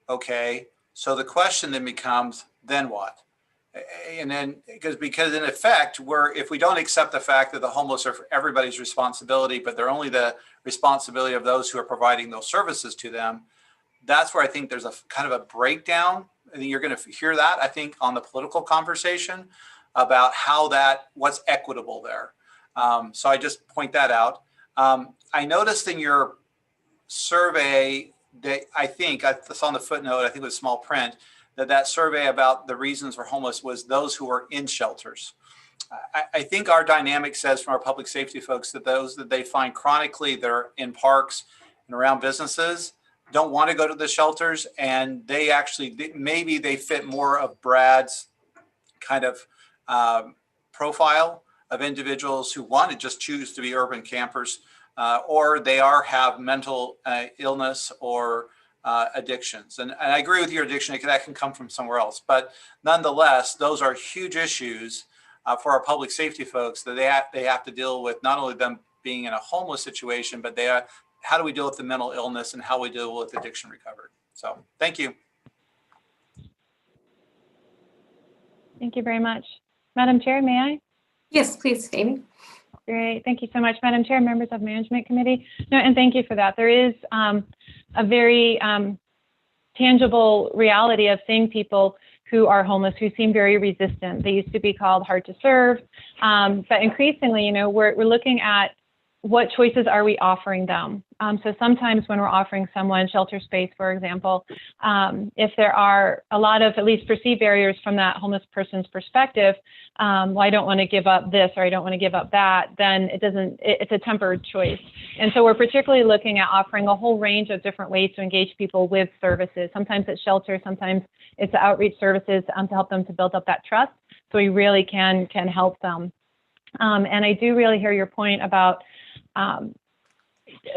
Okay, so the question then becomes, then what? And then because in effect, if we don't accept the fact that the homeless are everybody's responsibility, but they're only the responsibility of those who are providing those services to them, that's where I think there's a kind of a breakdown. I think you're going to hear that, I think, on the political conversation about what's equitable there. So I just point that out. I noticed in your survey that I saw on the footnote, I think it was small print, that survey about the reasons for homeless was those who were in shelters. I think our dynamic says from our public safety folks that those that they find chronically that are in parks and around businesses don't want to go to the shelters, and they actually, maybe they fit more of Brad's kind of profile of individuals who want to just choose to be urban campers, or they have mental illness or addictions. And I agree with your addiction, that can come from somewhere else. But nonetheless, those are huge issues for our public safety folks that they have to deal with, not only them being in a homeless situation, but how do we deal with the mental illness and how we deal with addiction recovery? So thank you. Thank you very much. Madam Chair, may I? Yes, please, Amy. Great. Thank you so much, Madam Chair, members of Management Committee. No, and thank you for that. There is a very tangible reality of seeing people who are homeless, who seem very resistant. They used to be called hard to serve, but increasingly, we're looking at what choices are we offering them. So sometimes when we're offering someone shelter space, for example, if there are a lot of at least perceived barriers from that homeless person's perspective, well, I don't want to give up this or I don't want to give up that, then it's a tempered choice. And so we're particularly looking at offering a whole range of different ways to engage people with services. Sometimes it's shelter, sometimes it's the outreach services to help them to build up that trust. So we really can help them. And I do really hear your point about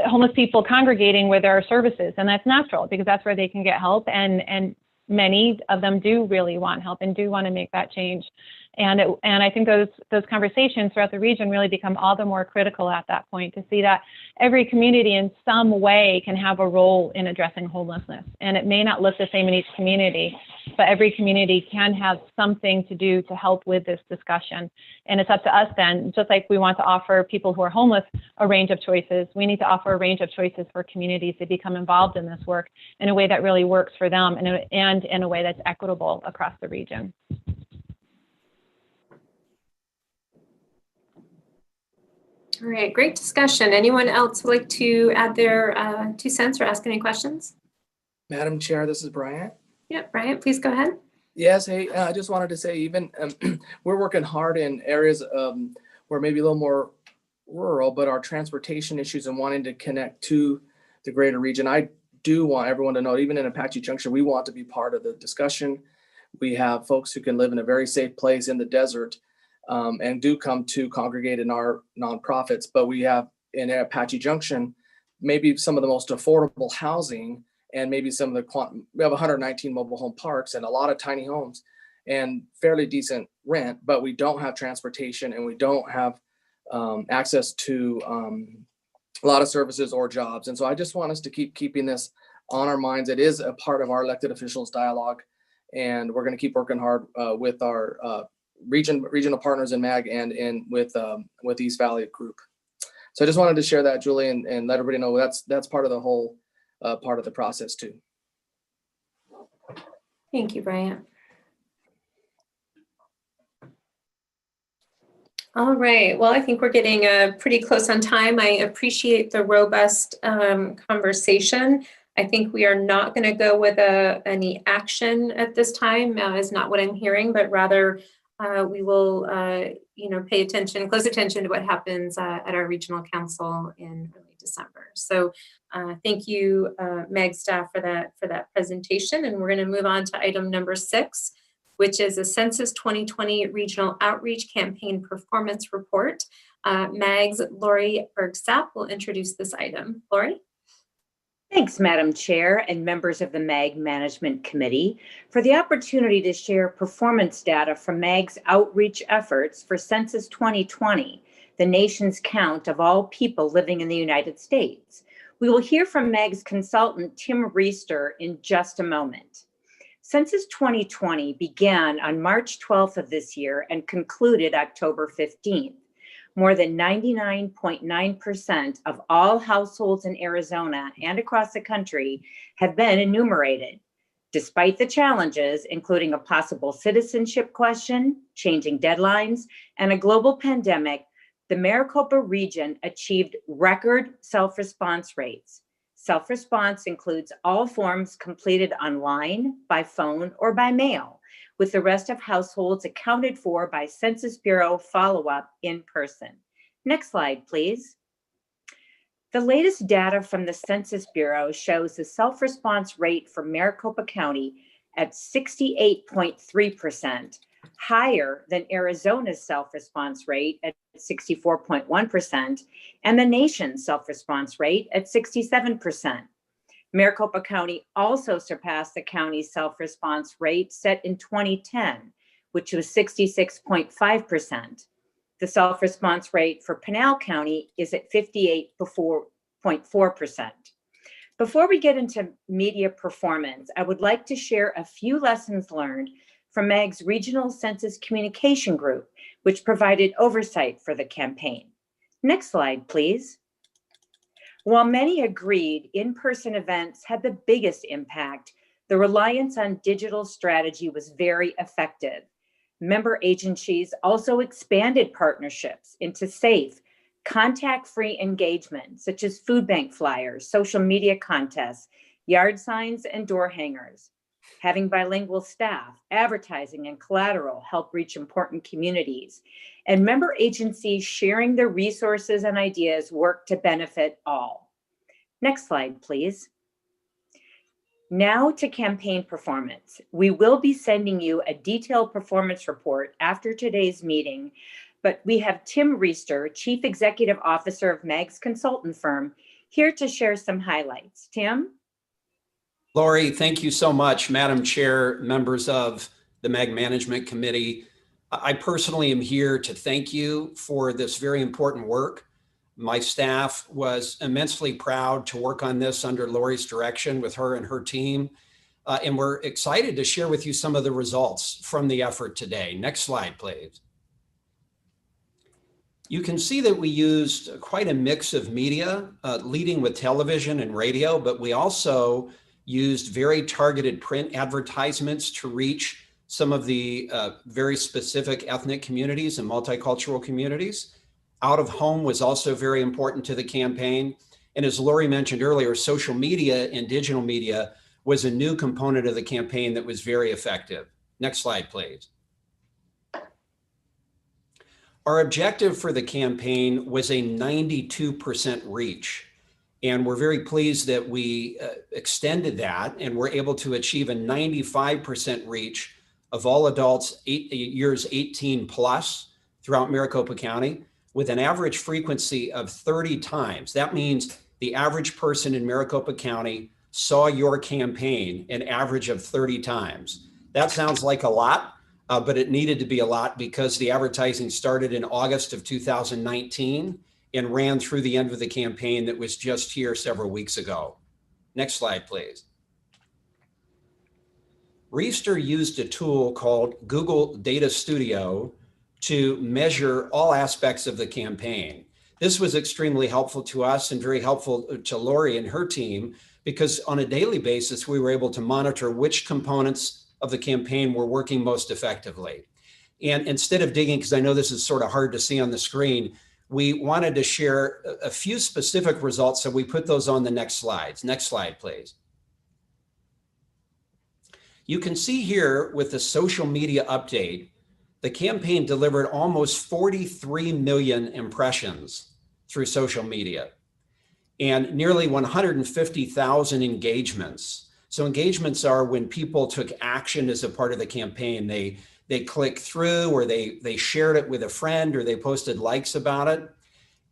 homeless people congregating where there are services, and that's natural because that's where they can get help, and many of them do really want help and do want to make that change. And I think those conversations throughout the region really become all the more critical at that point, to see that every community in some way can have a role in addressing homelessness. And it may not look the same in each community, but every community can have something to do to help with this discussion. And it's up to us then, just like we want to offer people who are homeless a range of choices, we need to offer a range of choices for communities to become involved in this work in a way that really works for them and in a way that's equitable across the region. All right, great discussion. Anyone else would like to add their 2 cents or ask any questions? Madam Chair, this is Bryant. Yep, Bryant, please go ahead. Yes, hey, I just wanted to say, even we're working hard in areas where maybe a little more rural, but our transportation issues and wanting to connect to the greater region. I do want everyone to know, even in Apache Junction, we want to be part of the discussion. We have folks who can live in a very safe place in the desert and do come to congregate in our nonprofits, but we have in Apache Junction, maybe some of the most affordable housing, and maybe some of we have 119 mobile home parks and a lot of tiny homes and fairly decent rent, but we don't have transportation and we don't have access to a lot of services or jobs. And so I just want us to keep keeping this on our minds. It is a part of our elected officials dialogue, and we're going to keep working hard with our regional partners in MAG and with East Valley Group. So I just wanted to share that, Julie, and let everybody know that's part of the whole part of the process too. Thank you, Bryant. All right, well, I think we're getting pretty close on time. I appreciate the robust conversation. I think we are not going to go with any action at this time, is not what I'm hearing, but rather we will, pay close attention to what happens at our regional council in early December. So thank you, MAG staff, for that presentation. And we're going to move on to item number 6, which is a Census 2020 Regional Outreach Campaign Performance Report. MAG's Lori Bergsap will introduce this item. Lori? Thanks, Madam Chair and members of the MAG Management Committee, for the opportunity to share performance data from MAG's outreach efforts for Census 2020, the nation's count of all people living in the United States. We will hear from MAG's consultant, Tim Reister, in just a moment. Census 2020 began on March 12th of this year and concluded October 15th. More than 99.9% of all households in Arizona and across the country have been enumerated. Despite the challenges, including a possible citizenship question, changing deadlines, and a global pandemic, the Maricopa region achieved record self-response rates. Self-response includes all forms completed online, by phone, or by mail, with the rest of households accounted for by Census Bureau follow-up in person. Next slide, please. The latest data from the Census Bureau shows the self-response rate for Maricopa County at 68.3%, higher than Arizona's self-response rate at 64.1%, and the nation's self-response rate at 67%. Maricopa County also surpassed the county's self-response rate set in 2010, which was 66.5%. The self-response rate for Pinal County is at 58.4%. Before we get into media performance, I would like to share a few lessons learned from MAG's Regional Census Communication Group, which provided oversight for the campaign. Next slide, please. While many agreed in-person events had the biggest impact, the reliance on digital strategy was very effective. Member agencies also expanded partnerships into safe, contact-free engagement, such as food bank flyers, social media contests, yard signs, and door hangers. Having bilingual staff, advertising, and collateral help reach important communities. And member agencies sharing their resources and ideas work to benefit all. Next slide, please. Now to campaign performance. We will be sending you a detailed performance report after today's meeting, but we have Tim Reister, Chief Executive Officer of MAG's consultant firm, here to share some highlights. Tim? Lori, thank you so much, Madam Chair, members of the MAG Management Committee. I personally am here to thank you for this very important work. My staff was immensely proud to work on this under Lori's direction with her and her team. And we're excited to share with you some of the results from the effort today. Next slide, please. You can see that we used quite a mix of media, leading with television and radio, but we also used very targeted print advertisements to reach some of the very specific ethnic communities and multicultural communities. Out of home was also very important to the campaign. And as Lori mentioned earlier, social media and digital media was a new component of the campaign that was very effective. Next slide, please. Our objective for the campaign was a 92% reach. And we're very pleased that we extended that and we're able to achieve a 95% reach of all adults years 18 plus throughout Maricopa County with an average frequency of 30 times. That means the average person in Maricopa County saw your campaign an average of 30 times. That sounds like a lot, but it needed to be a lot because the advertising started in August of 2019 and ran through the end of the campaign that was just here several weeks ago. Next slide, please. Reister used a tool called Google Data Studio to measure all aspects of the campaign. This was extremely helpful to us and very helpful to Lori and her team because on a daily basis, we were able to monitor which components of the campaign were working most effectively. And instead of digging, because I know this is sort of hard to see on the screen, we wanted to share a few specific results, so we put those on the next slides. Next slide, please. You can see here with the social media update, the campaign delivered almost 43 million impressions through social media and nearly 150,000 engagements. So engagements are when people took action as a part of the campaign. They clicked through or they shared it with a friend or they posted likes about it.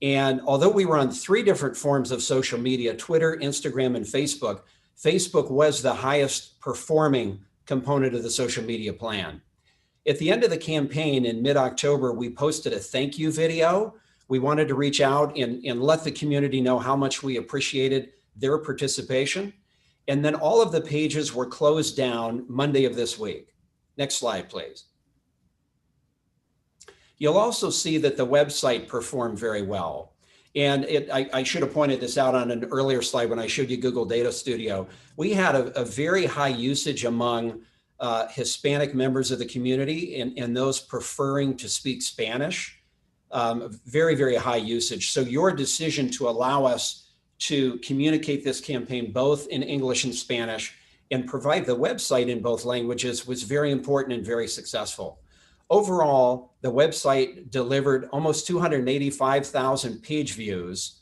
And although we were on 3 different forms of social media, Twitter, Instagram, and Facebook, Facebook was the highest performing component of the social media plan. At the end of the campaign in mid-October, we posted a thank you video. We wanted to reach out and let the community know how much we appreciated their participation. And then all of the pages were closed down Monday of this week. Next slide, please. You'll also see that the website performed very well. And I should have pointed this out on an earlier slide when I showed you Google Data Studio. We had a very high usage among Hispanic members of the community and those preferring to speak Spanish. Very, very high usage. So your decision to allow us to communicate this campaign both in English and Spanish and provide the website in both languages was very important and very successful. Overall, the website delivered almost 285,000 page views,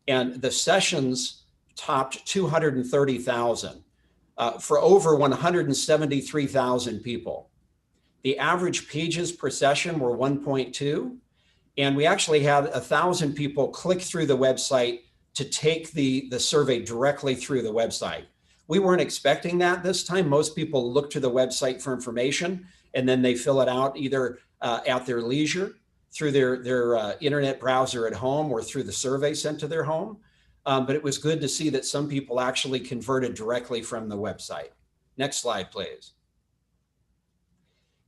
and the sessions topped 230,000 for over 173,000 people. The average pages per session were 1.2, and we actually had 1,000 people click through the website to take the survey directly through the website. We weren't expecting that this time. Most people look to the website for information, and then they fill it out either at their leisure through their internet browser at home or through the survey sent to their home. But it was good to see that some people actually converted directly from the website. Next slide, please.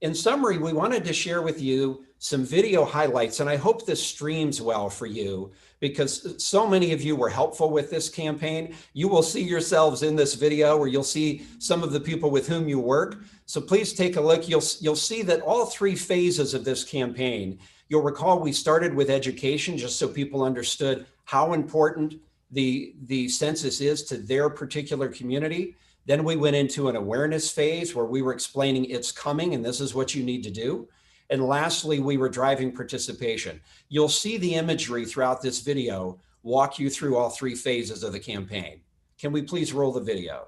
In summary, we wanted to share with you some video highlights, and I hope this streams well for you because so many of you were helpful with this campaign. You will see yourselves in this video where you'll see some of the people with whom you work. So please take a look. You'll see that all 3 phases of this campaign, you'll recall we started with education just so people understood how important the census is to their particular community. Then we went into an awareness phase where we were explaining it's coming and this is what you need to do. And lastly, we were driving participation. You'll see the imagery throughout this video walk you through all 3 phases of the campaign. Can we please roll the video?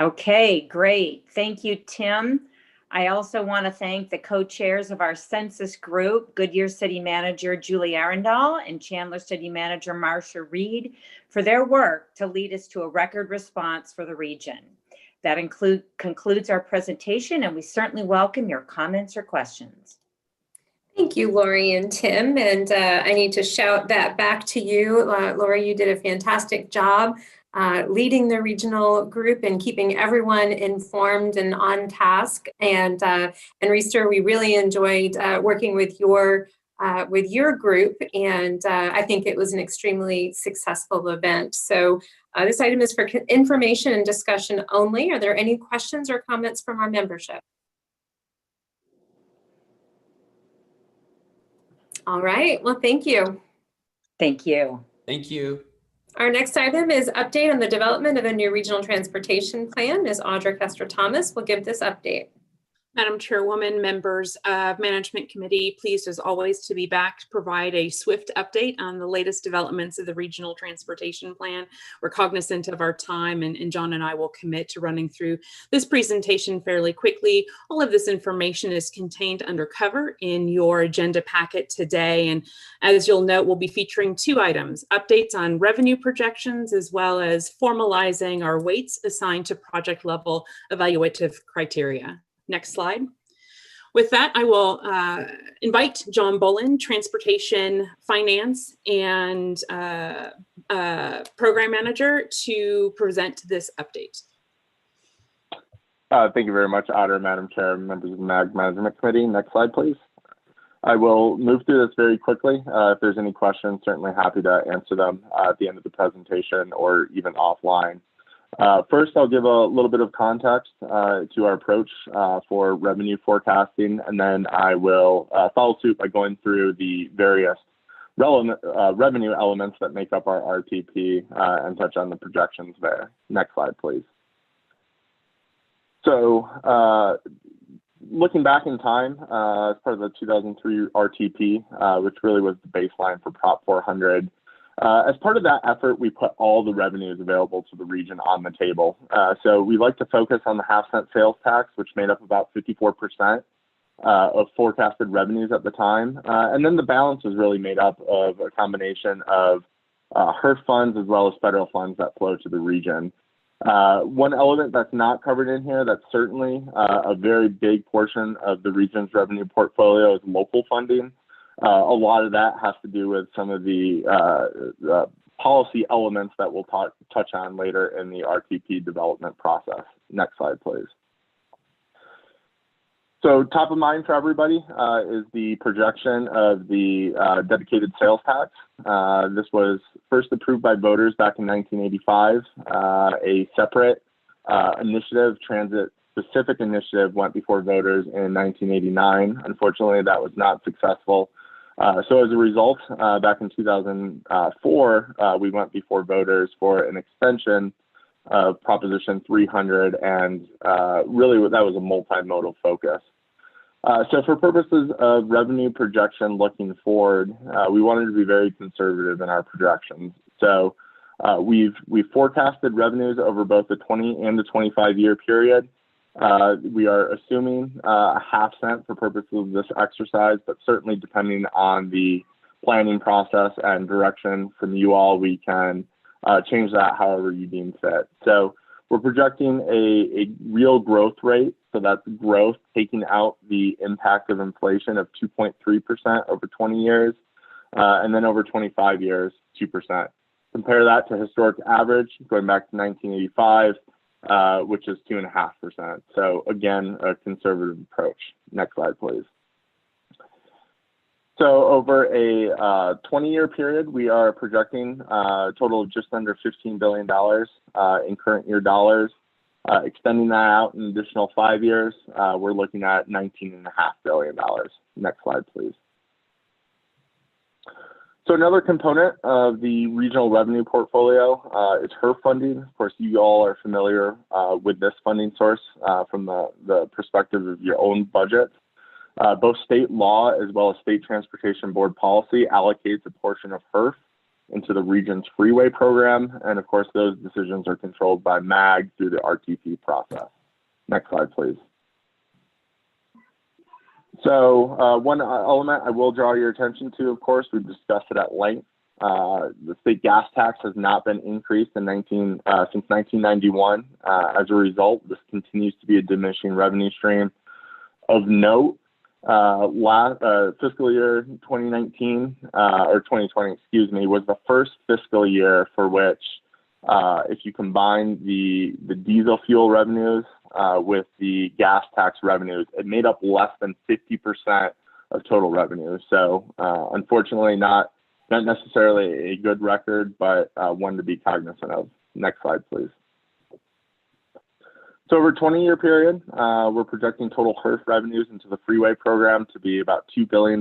Okay, great. Thank you, Tim. I also want to thank the co-chairs of our census group, Goodyear City Manager Julie Arundel and Chandler City Manager Marcia Reed, for their work to lead us to a record response for the region. That concludes our presentation, and we certainly welcome your comments or questions. Thank you, Lori and Tim. And I need to shout that back to you. Lori, you did a fantastic job leading the regional group and keeping everyone informed and on task. And Reister, we really enjoyed working with your group, and I think it was an extremely successful event. So this item is for information and discussion only. Are there any questions or comments from our membership? All right, well, thank you. Thank you. Thank you. Our next item is update on the development of a new regional transportation plan. Ms. Audra Kester-Thomas will give this update. Madam Chairwoman, members of Management Committee, pleased as always to be back to provide a swift update on the latest developments of the Regional Transportation Plan. We're cognizant of our time, and John and I will commit to running through this presentation fairly quickly. All of this information is contained under cover in your agenda packet today, and as you'll note, we'll be featuring 2 items: updates on revenue projections, as well as formalizing our weights assigned to project level evaluative criteria. Next slide. With that, I will invite John Bolin, Transportation Finance and Program Manager, to present this update. Thank you very much, Audra, Madam Chair, members of the MAG Management Committee. Next slide, please. I will move through this very quickly. If there's any questions, certainly happy to answer them at the end of the presentation or even offline. First, I'll give a little bit of context to our approach for revenue forecasting, and then I will follow suit by going through the various relevant revenue elements that make up our RTP and touch on the projections there. Next slide, please. So looking back in time, as part of the 2003 RTP, which really was the baseline for Prop 400, as part of that effort, we put all the revenues available to the region on the table. So we like to focus on the half-cent sales tax, which made up about 54% of forecasted revenues at the time. And then the balance was really made up of a combination of HERF funds as well as federal funds that flow to the region. One element that's not covered in here that's certainly a very big portion of the region's revenue portfolio is local funding. A lot of that has to do with some of the policy elements that we'll touch on later in the RTP development process. Next slide, please. So top of mind for everybody is the projection of the dedicated sales tax. This was first approved by voters back in 1985. A separate initiative, transit-specific initiative, went before voters in 1989. Unfortunately, that was not successful. So as a result, back in 2004, we went before voters for an extension of Proposition 300, and really that was a multimodal focus. So for purposes of revenue projection looking forward, we wanted to be very conservative in our projections. So we've forecasted revenues over both the 20 and the 25-year period. We are assuming a half cent for purposes of this exercise, but certainly depending on the planning process and direction from you all, we can change that however you deem fit. So we're projecting a real growth rate. So that's growth taking out the impact of inflation of 2.3% over 20 years, and then over 25 years, 2%. Compare that to historic average going back to 1985. Which is 2.5%. So again, a conservative approach. Next slide, please. So over a 20-year period, we are projecting a total of just under $15 billion in current year dollars. Extending that out an additional 5 years, we're looking at $19.5 billion. Next slide, please. So another component of the regional revenue portfolio is HERF funding. Of course, you all are familiar with this funding source from the perspective of your own budget. Both state law as well as state transportation board policy allocates a portion of HERF into the region's freeway program. And of course, those decisions are controlled by MAG through the RTP process. Next slide, please. So one element I will draw your attention to, of course, we've discussed it at length. The state gas tax has not been increased since 1991. As a result, this continues to be a diminishing revenue stream. Of note, fiscal year 2019, or 2020, excuse me, was the first fiscal year for which, if you combine the diesel fuel revenues with the gas tax revenues, it made up less than 50% of total revenue. So unfortunately, not necessarily a good record, but one to be cognizant of. Next slide, please. So over a 20-year period, we're projecting total HERF revenues into the freeway program to be about $2 billion.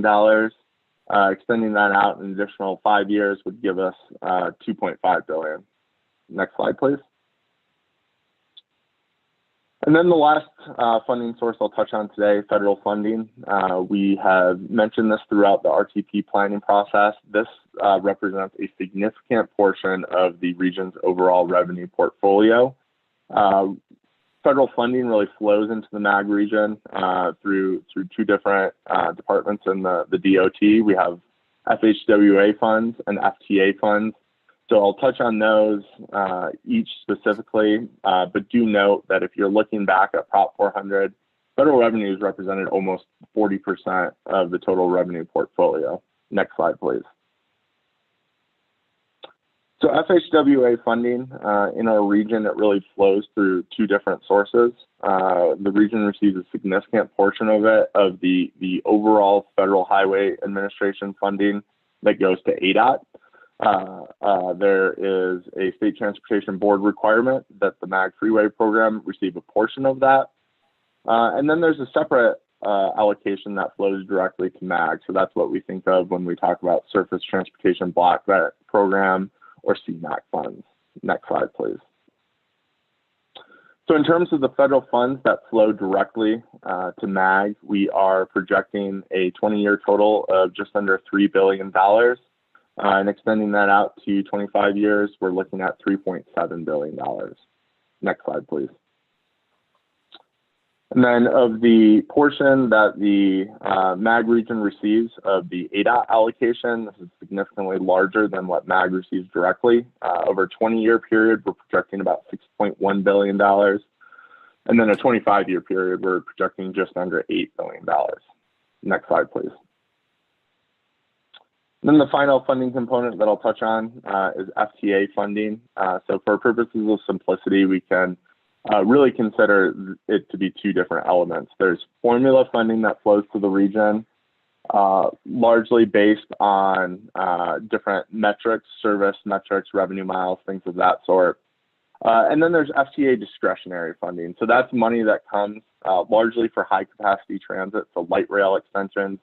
Extending that out an additional 5 years would give us $2.5 billion. Next slide, please. And then the last funding source I'll touch on today, federal funding. We have mentioned this throughout the RTP planning process. This represents a significant portion of the region's overall revenue portfolio. Federal funding really flows into the MAG region through two different departments in the DOT. We have FHWA funds and FTA funds. So I'll touch on those each specifically, but do note that if you're looking back at Prop 400, federal revenues represented almost 40% of the total revenue portfolio. Next slide, please. So FHWA funding in our region, it really flows through two different sources. The region receives a significant portion of it, of the overall Federal Highway Administration funding that goes to ADOT. There is a state transportation board requirement that the MAG freeway program receive a portion of that. And then there's a separate allocation that flows directly to MAG. So that's what we think of when we talk about Surface Transportation Block Grant Program or CMAQ funds. Next slide, please. So in terms of the federal funds that flow directly to MAG, we are projecting a 20-year total of just under $3 billion. And extending that out to 25 years, we're looking at $3.7 billion. Next slide, please. And then of the portion that the MAG region receives of the ADOT allocation, this is significantly larger than what MAG receives directly. Over a 20-year period, we're projecting about $6.1 billion. And then a 25-year period, we're projecting just under $8 billion. Next slide, please. And then the final funding component that I'll touch on is FTA funding. So for purposes of simplicity, we can really consider it to be two different elements. There's formula funding that flows to the region, largely based on different metrics, service metrics, revenue miles, things of that sort. And then there's FTA discretionary funding. So that's money that comes largely for high capacity transit, so light rail extensions,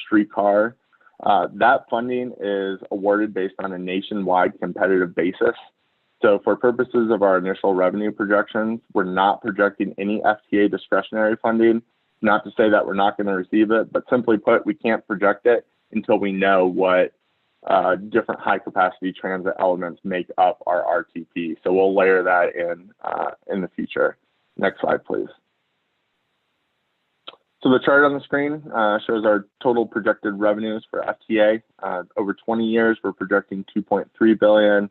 streetcar. That funding is awarded based on a nationwide competitive basis. So for purposes of our initial revenue projections, we're not projecting any FTA discretionary funding. Not to say that we're not going to receive it, but simply put, we can't project it until we know what different high capacity transit elements make up our RTP. So we'll layer that in the future. Next slide, please. So the chart on the screen shows our total projected revenues for FTA. Over 20 years, we're projecting $2.3 billion.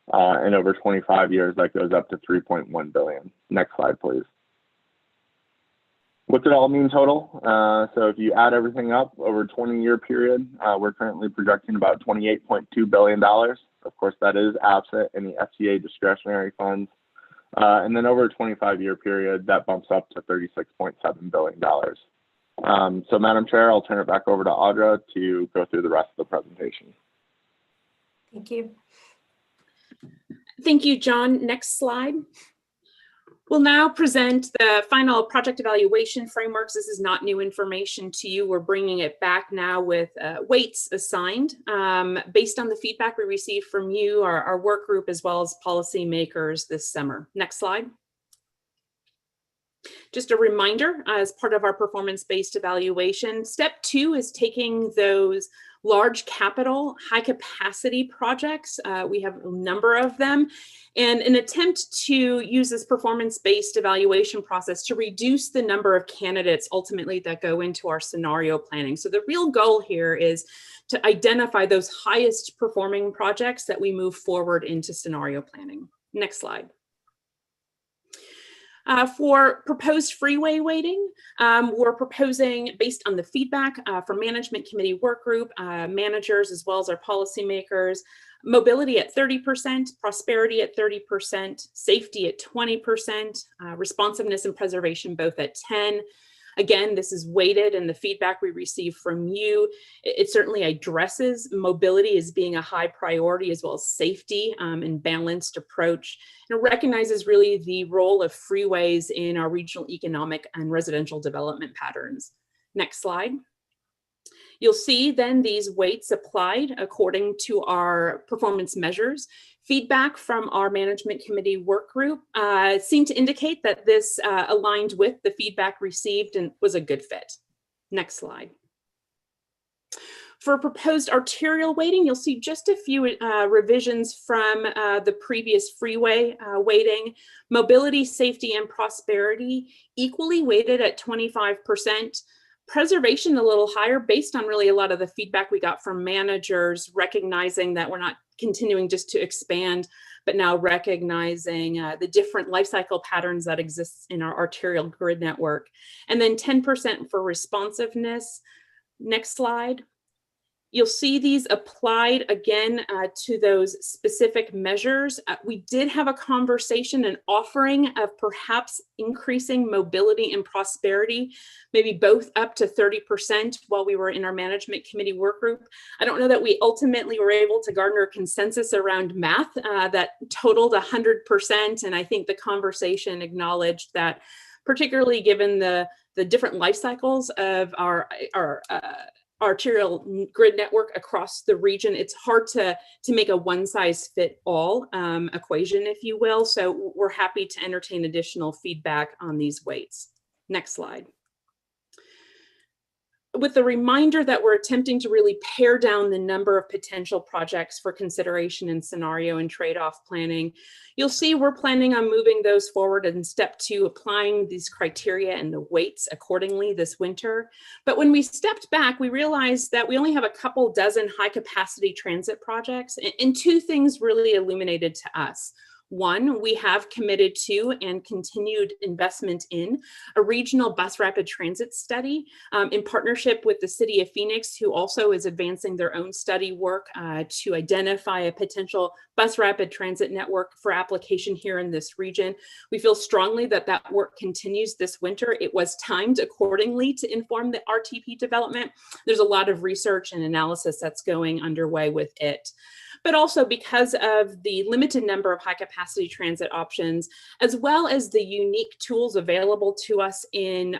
And over 25 years, that goes up to $3.1 billion. Next slide, please. What's it all mean total? So if you add everything up over a 20-year period, we're currently projecting about $28.2 billion. Of course, that is absent any FTA discretionary funds. And then over a 25-year period, that bumps up to $36.7 billion. So Madam Chair, I'll turn it back over to Audra to go through the rest of the presentation. Thank you. Thank you, John. Next slide. We'll now present the final project evaluation frameworks. This is not new information to you. We're bringing it back now with weights assigned based on the feedback we received from you, our work group, as well as policymakers this summer. Next slide. Just a reminder, as part of our performance-based evaluation, step 2 is taking those large capital, high capacity projects. We have a number of them, and an attempt to use this performance-based evaluation process to reduce the number of candidates ultimately that go into our scenario planning. So the real goal here is to identify those highest performing projects that we move forward into scenario planning. Next slide. For proposed freeway weighting, we're proposing, based on the feedback from management committee work group, managers, as well as our policymakers, mobility at 30%, prosperity at 30%, safety at 20%, responsiveness and preservation both at 10%. Again, this is weighted, and the feedback we receive from you, it certainly addresses mobility as being a high priority, as well as safety and balanced approach. And it recognizes really the role of freeways in our regional economic and residential development patterns. Next slide. You'll see then these weights applied according to our performance measures. Feedback from our management committee work group seemed to indicate that this aligned with the feedback received and was a good fit. Next slide. For proposed arterial weighting, you'll see just a few revisions from the previous freeway weighting. Mobility, safety, and prosperity equally weighted at 25%. Preservation a little higher based on really a lot of the feedback we got from managers, recognizing that we're not continuing just to expand, but now recognizing the different life cycle patterns that exist in our arterial grid network. And then 10% for responsiveness. Next slide. You'll see these applied again to those specific measures. We did have a conversation, an offering of perhaps increasing mobility and prosperity, maybe both up to 30% while we were in our management committee work group. I don't know that we ultimately were able to garner a consensus around math that totaled 100%. And I think the conversation acknowledged that, particularly given the different life cycles of our arterial grid network across the region, it's hard to make a one-size-fit-all equation, if you will. So we're happy to entertain additional feedback on these weights. Next slide. With the reminder that we're attempting to really pare down the number of potential projects for consideration in scenario and trade-off planning, you'll see we're planning on moving those forward in step 2, applying these criteria and the weights accordingly this winter. But when we stepped back, we realized that we only have a couple dozen high capacity transit projects, and 2 things really illuminated to us. One, we have committed to and continued investment in a regional bus rapid transit study in partnership with the City of Phoenix, who also is advancing their own study work to identify a potential bus rapid transit network for application here in this region. We feel strongly that that work continues this winter. It was timed accordingly to inform the RTP development. There's a lot of research and analysis that's going underway with it. But also because of the limited number of high capacity transit options, as well as the unique tools available to us in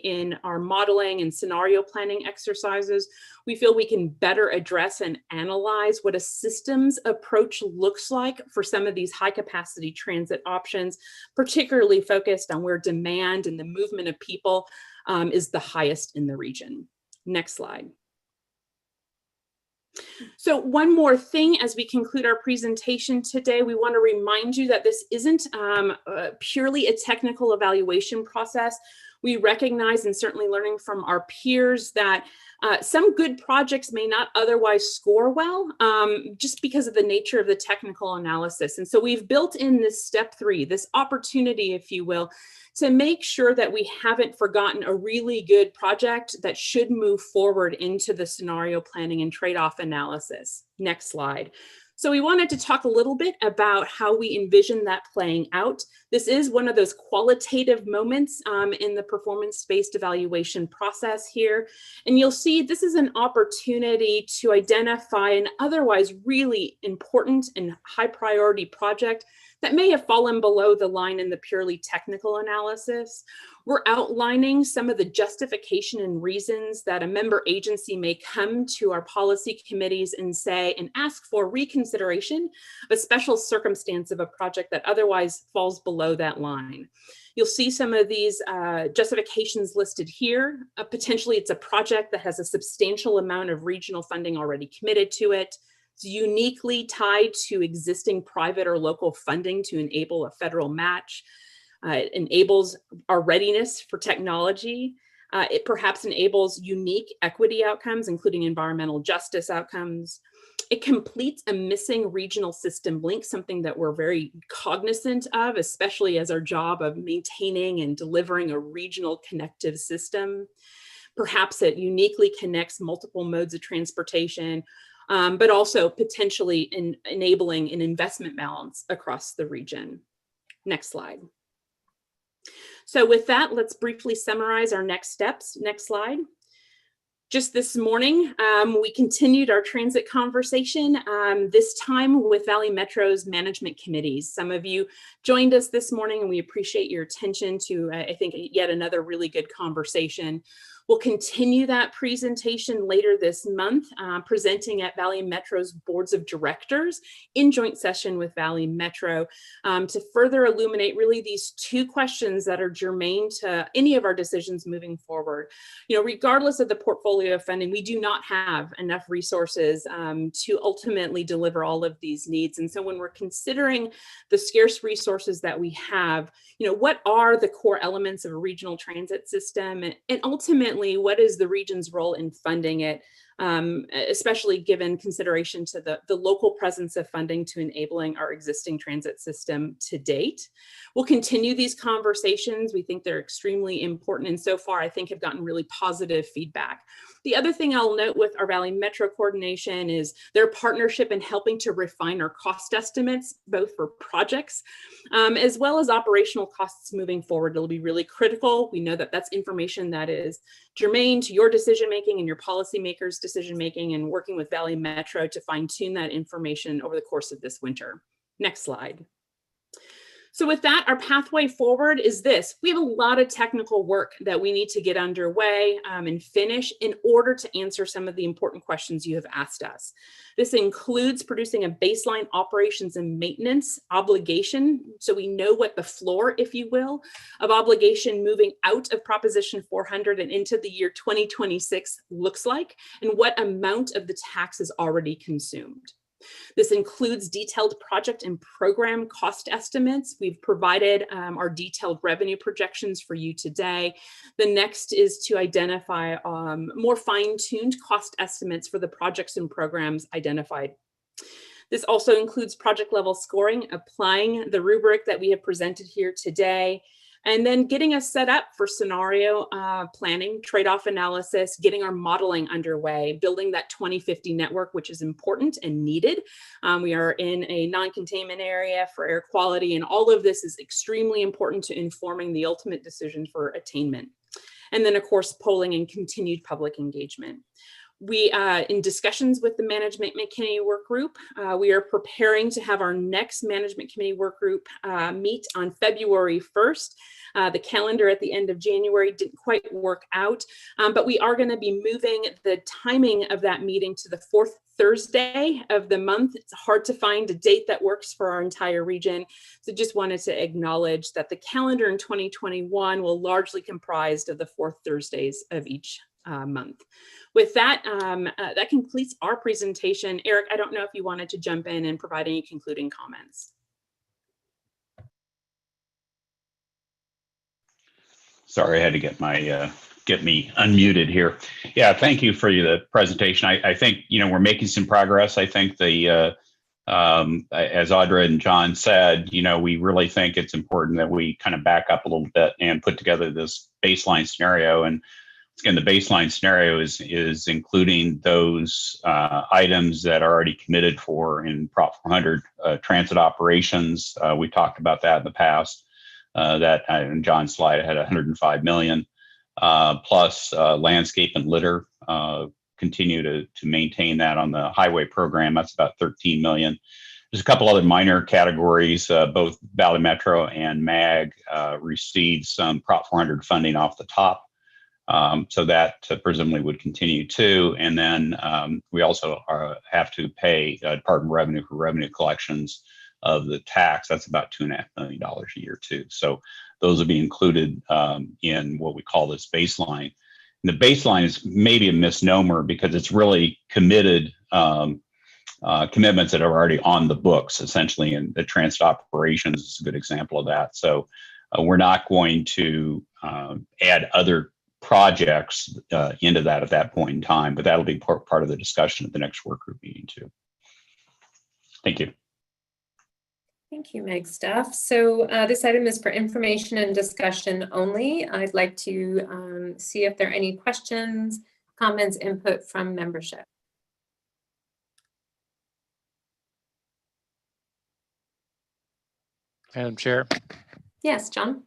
in our modeling and scenario planning exercises, we feel we can better address and analyze what a systems approach looks like for some of these high capacity transit options, particularly focused on where demand and the movement of people is the highest in the region. Next slide. So one more thing as we conclude our presentation today, we want to remind you that this isn't purely a technical evaluation process. We recognize, and certainly learning from our peers, that some good projects may not otherwise score well just because of the nature of the technical analysis. And so we've built in this step 3, this opportunity, if you will, to make sure that we haven't forgotten a really good project that should move forward into the scenario planning and trade-off analysis. Next slide. So we wanted to talk a little bit about how we envision that playing out. This is one of those qualitative moments in the performance-based evaluation process here. And you'll see this is an opportunity to identify an otherwise really important and high priority project that may have fallen below the line in the purely technical analysis. We're outlining some of the justification and reasons that a member agency may come to our policy committees and say and ask for reconsideration of a special circumstance of a project that otherwise falls below that line. You'll see some of these justifications listed here. Potentially, it's a project that has a substantial amount of regional funding already committed to it. It's uniquely tied to existing private or local funding to enable a federal match. It enables our readiness for technology. It perhaps enables unique equity outcomes, including environmental justice outcomes. It completes a missing regional system link, something that we're very cognizant of, especially as our job of maintaining and delivering a regional connective system. Perhaps it uniquely connects multiple modes of transportation, but also potentially enabling an investment balance across the region. Next slide. So with that, let's briefly summarize our next steps. Next slide. Just this morning, we continued our transit conversation, this time with Valley Metro's management committees. Some of you joined us this morning, and we appreciate your attention to, I think, yet another really good conversation. We'll continue that presentation later this month, presenting at Valley Metro's boards of directors in joint session with Valley Metro to further illuminate really these 2 questions that are germane to any of our decisions moving forward. You know, regardless of the portfolio of funding, we do not have enough resources to ultimately deliver all of these needs. And so when we're considering the scarce resources that we have, you know, what are the core elements of a regional transit system, and ultimately, what is the region's role in funding it? especially given consideration to the local presence of funding to enabling our existing transit system to date. We'll continue these conversations. We think they're extremely important, and so far I think have gotten really positive feedback. The other thing I'll note with our Valley Metro coordination is their partnership in helping to refine our cost estimates, both for projects as well as operational costs moving forward. It'll be really critical. We know that that's information that is germane to your decision-making and your policymakers' decision-making, and working with Valley Metro to fine-tune that information over the course of this winter. Next slide. So with that, our pathway forward is this. We have a lot of technical work that we need to get underway and finish in order to answer some of the important questions you have asked us. This includes producing a baseline operations and maintenance obligation, so we know what the floor, if you will, of obligation moving out of Proposition 400 and into the year 2026 looks like, and what amount of the tax is already consumed. This includes detailed project and program cost estimates. We've provided our detailed revenue projections for you today. The next is to identify more fine-tuned cost estimates for the projects and programs identified. This also includes project level scoring, applying the rubric that we have presented here today, and then getting us set up for scenario planning, trade-off analysis, getting our modeling underway, building that 2050 network, which is important and needed. We are in a non-containment area for air quality, and all of this is extremely important to informing the ultimate decision for attainment. And then, of course, polling and continued public engagement. We, in discussions with the Management Committee Work Group, we are preparing to have our next Management Committee Work Group meet on February 1st. The calendar at the end of January didn't quite work out, but we are going to be moving the timing of that meeting to the 4th Thursday of the month. It's hard to find a date that works for our entire region. So just wanted to acknowledge that the calendar in 2021 will largely comprise of the 4th Thursdays of each month. With that, that completes our presentation. Eric, I don't know if you wanted to jump in and provide any concluding comments. Sorry, I had to get my get me unmuted here. Yeah, thank you for the presentation. I think we're making some progress. I think the as Audra and John said, we really think it's important that we kind of back up a little bit and put together this baseline scenario. And again, the baseline scenario is including those items that are already committed for in Prop 400 transit operations. We talked about that in the past. That in John's slide had 105 million, plus landscape and litter. Continue to maintain that on the highway program. That's about 13 million. There's a couple other minor categories. Both Valley Metro and MAG received some Prop 400 funding off the top. So that presumably would continue too. And then we also have to pay Department of Revenue for revenue collections of the tax. That's about $2.5 million a year too. So those will be included in what we call this baseline. And the baseline is maybe a misnomer because it's really committed commitments that are already on the books, essentially, and the transit operations is a good example of that. So we're not going to add other projects into that at that point in time, but that'll be part of the discussion at the next work group meeting too. Thank you. Thank you, Meg Staff. So this item is for information and discussion only. I'd like to see if there are any questions, comments, input from membership. Madam Chair. Yes, John.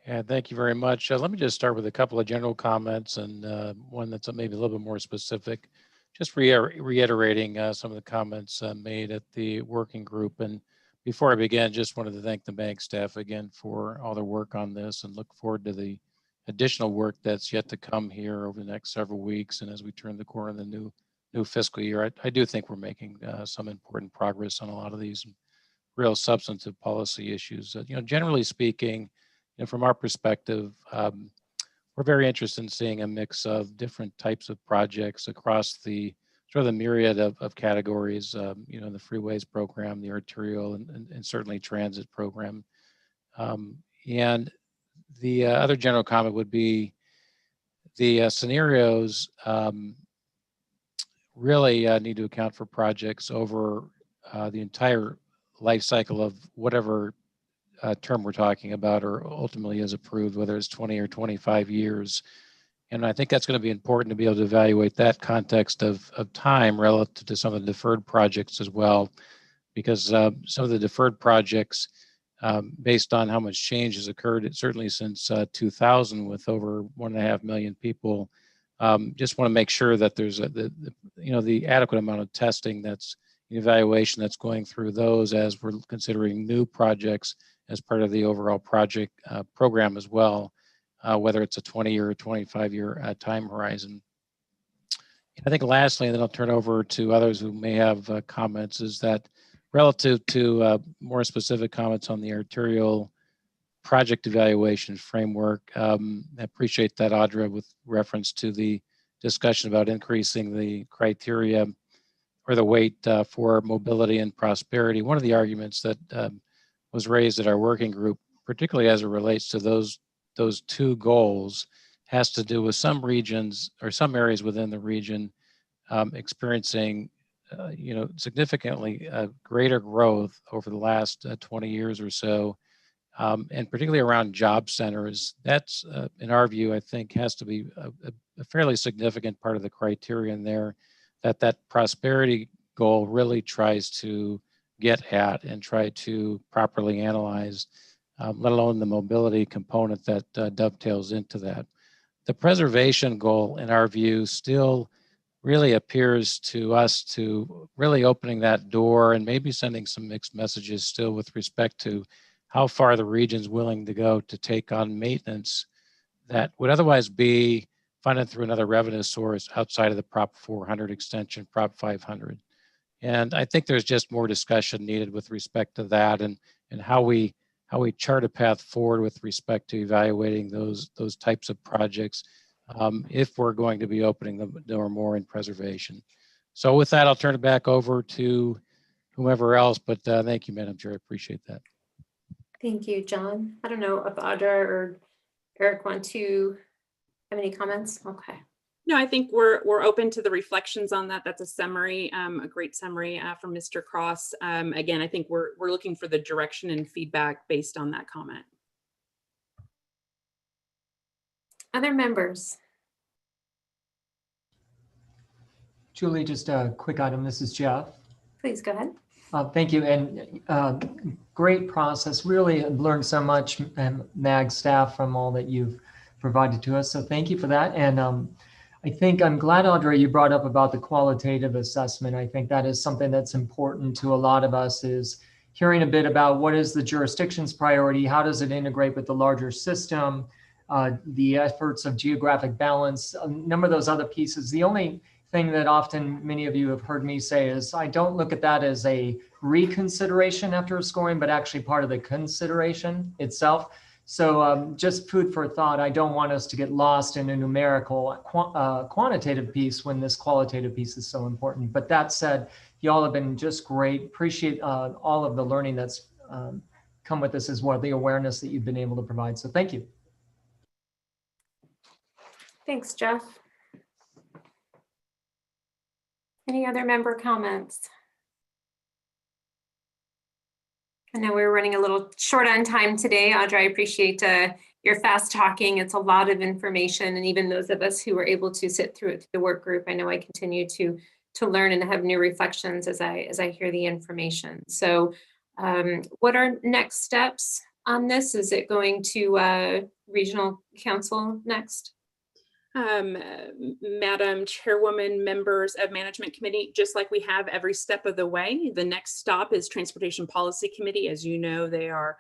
Yeah, thank you very much. Let me just start with a couple of general comments and one that's maybe a little bit more specific. Just reiterating some of the comments made at the working group. And before I begin, just wanted to thank the MAG staff again for all their work on this and look forward to the additional work that's yet to come here over the next several weeks. And as we turn the corner of the new fiscal year, I do think we're making some important progress on a lot of these real substantive policy issues. Generally speaking, from our perspective, we're very interested in seeing a mix of different types of projects across the sort of the myriad of categories, the freeways program, the arterial, and certainly transit program. And the other general comment would be the scenarios really need to account for projects over the entire life cycle of whatever term we're talking about, or ultimately is approved, whether it's 20 or 25 years. And I think that's going to be important to be able to evaluate that context of time relative to some of the deferred projects as well, because some of the deferred projects, based on how much change has occurred, certainly since 2000, with over 1.5 million people, just want to make sure that there's the adequate amount of testing, that's evaluation that's going through those as we're considering new projects as part of the overall project program as well, whether it's a 20-year or 25-year time horizon. I think lastly, and then I'll turn over to others who may have comments, is that relative to more specific comments on the arterial project evaluation framework, I appreciate that, Audra, with reference to the discussion about increasing the criteria or the weight for mobility and prosperity. One of the arguments that was raised at our working group, particularly as it relates to those two goals, has to do with some regions or some areas within the region experiencing significantly greater growth over the last 20 years or so, and particularly around job centers. That's, in our view, I think has to be a fairly significant part of the criterion there, that prosperity goal really tries to get at and try to properly analyze, let alone the mobility component that dovetails into that. The preservation goal, in our view, still really appears to us to really opening that door and maybe sending some mixed messages still with respect to how far the region's willing to go to take on maintenance that would otherwise be funded through another revenue source outside of the Prop 400 extension, Prop 500. And I think there's just more discussion needed with respect to that, and how we chart a path forward with respect to evaluating those types of projects, if we're going to be opening the door more in preservation. So with that, I'll turn it back over to whomever else, but thank you, Madam Chair, I appreciate that. Thank you, John. I don't know if Audra or Eric want to have any comments. Okay. No, I think we're open to the reflections on that. That's a summary, a great summary from Mr. Cross. Again, I think we're looking for the direction and feedback based on that comment. Other members? Julie, just a quick item. This is Jeff. Please go ahead. Thank you, and great process. Really learned so much, and MAG staff, from all that you've provided to us. So thank you for that. And I think I'm glad, Audrey, you brought up about the qualitative assessment. I think that is something that's important to a lot of us, is hearing a bit about what is the jurisdiction's priority, how does it integrate with the larger system, the efforts of geographic balance, a number of those other pieces. The only thing that often many of you have heard me say is I don't look at that as a reconsideration after scoring, but actually part of the consideration itself. So just food for thought. I don't want us to get lost in a numerical quantitative piece when this qualitative piece is so important. But that said, you all have been just great. Appreciate all of the learning that's come with this as well, the awareness that you've been able to provide. So thank you. Thanks, Jeff. Any other member comments? I know we're running a little short on time today. Audra, I appreciate your fast talking. It's a lot of information, and even those of us who were able to sit through it to the work group, I know I continue to learn and have new reflections as I hear the information. So what are next steps on this? Is it going to regional council next? Madam Chairwoman, members of Management Committee, just like we have every step of the way, the next stop is Transportation Policy Committee. As you know, they are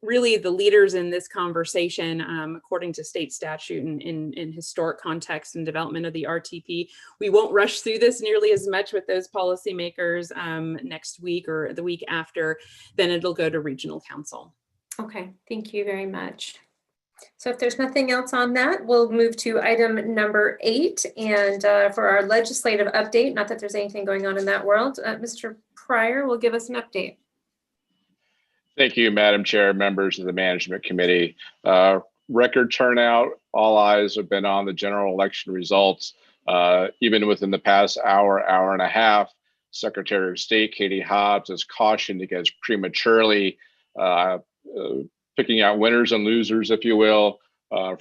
really the leaders in this conversation, according to state statute and in historic context and development of the RTP. We won't rush through this nearly as much with those policymakers next week or the week after. Then it'll go to Regional Council. Okay, thank you very much. So if there's nothing else on that, we'll move to item number 8. And for our legislative update, not that there's anything going on in that world, Mr. Pryor will give us an update. Thank you, Madam Chair, members of the Management Committee. Record turnout, all eyes have been on the general election results Even within the past hour and a half, Secretary of State Katie Hobbs has cautioned against prematurely picking out winners and losers, if you will,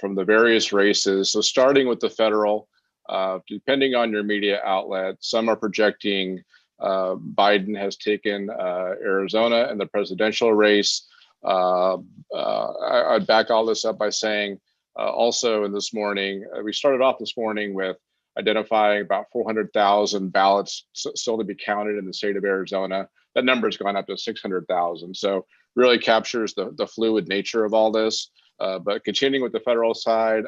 from the various races. So starting with the federal, depending on your media outlet, some are projecting Biden has taken Arizona in the presidential race. I'd back all this up by saying also in this morning, we started off this morning with identifying about 400,000 ballots still to be counted in the state of Arizona. That number has gone up to 600,000. So really captures the fluid nature of all this. But continuing with the federal side,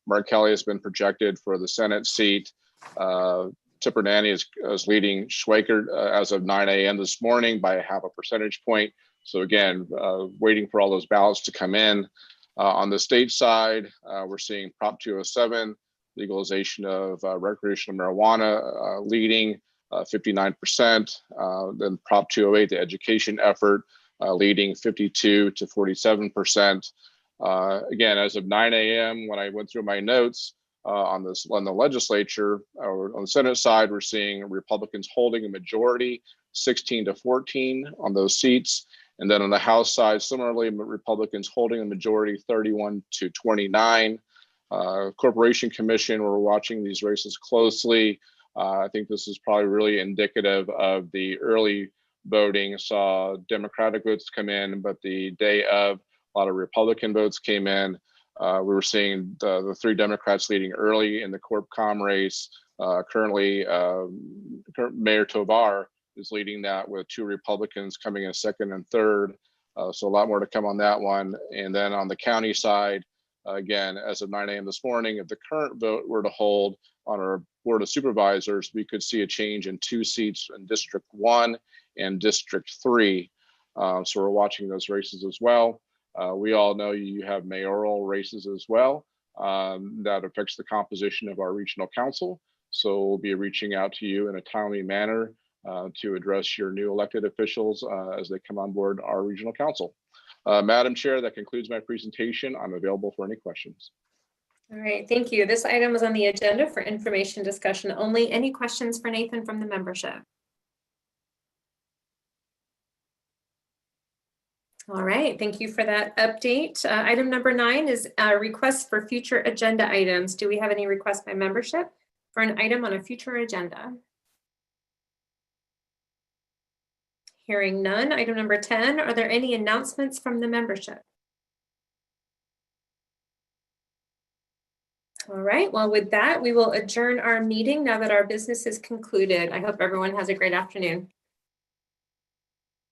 Mark Kelly has been projected for the Senate seat. Tipper Nanny is leading Schweikert as of 9 a.m. this morning by 0.5 percentage point. So again, waiting for all those ballots to come in. On the state side, we're seeing Prop 207, legalization of recreational marijuana leading 59%. Then Prop 208, the education effort, leading 52 to 47%. Again, as of 9 a.m., when I went through my notes on the legislature, or on the Senate side, we're seeing Republicans holding a majority, 16 to 14 on those seats. And then on the House side, similarly, Republicans holding a majority, 31 to 29. Corporation Commission, we're watching these races closely. I think this is probably really indicative of the early voting. Saw Democratic votes come in, but the day of, a lot of Republican votes came in. We were seeing the 3 Democrats leading early in the Corp Com race. Currently, Mayor Tovar is leading that with 2 Republicans coming in second and third. So a lot more to come on that one. And then on the county side, again, as of 9 a.m. this morning, if the current vote were to hold on our Board of Supervisors, we could see a change in 2 seats in District 1 and District 3. So we're watching those races as well. We all know you have mayoral races as well. That affects the composition of our regional council. So we'll be reaching out to you in a timely manner to address your new elected officials as they come on board our regional council. Madam Chair, that concludes my presentation. I'm available for any questions. All right, thank you. This item is on the agenda for information discussion only. Any questions for Nathan from the membership? All right, thank you for that update. Item number 9 is a request for future agenda items. Do we have any requests by membership for an item on a future agenda? Hearing none. Item number 10, are there any announcements from the membership? All right, well, with that, we will adjourn our meeting now that our business is concluded. I hope everyone has a great afternoon.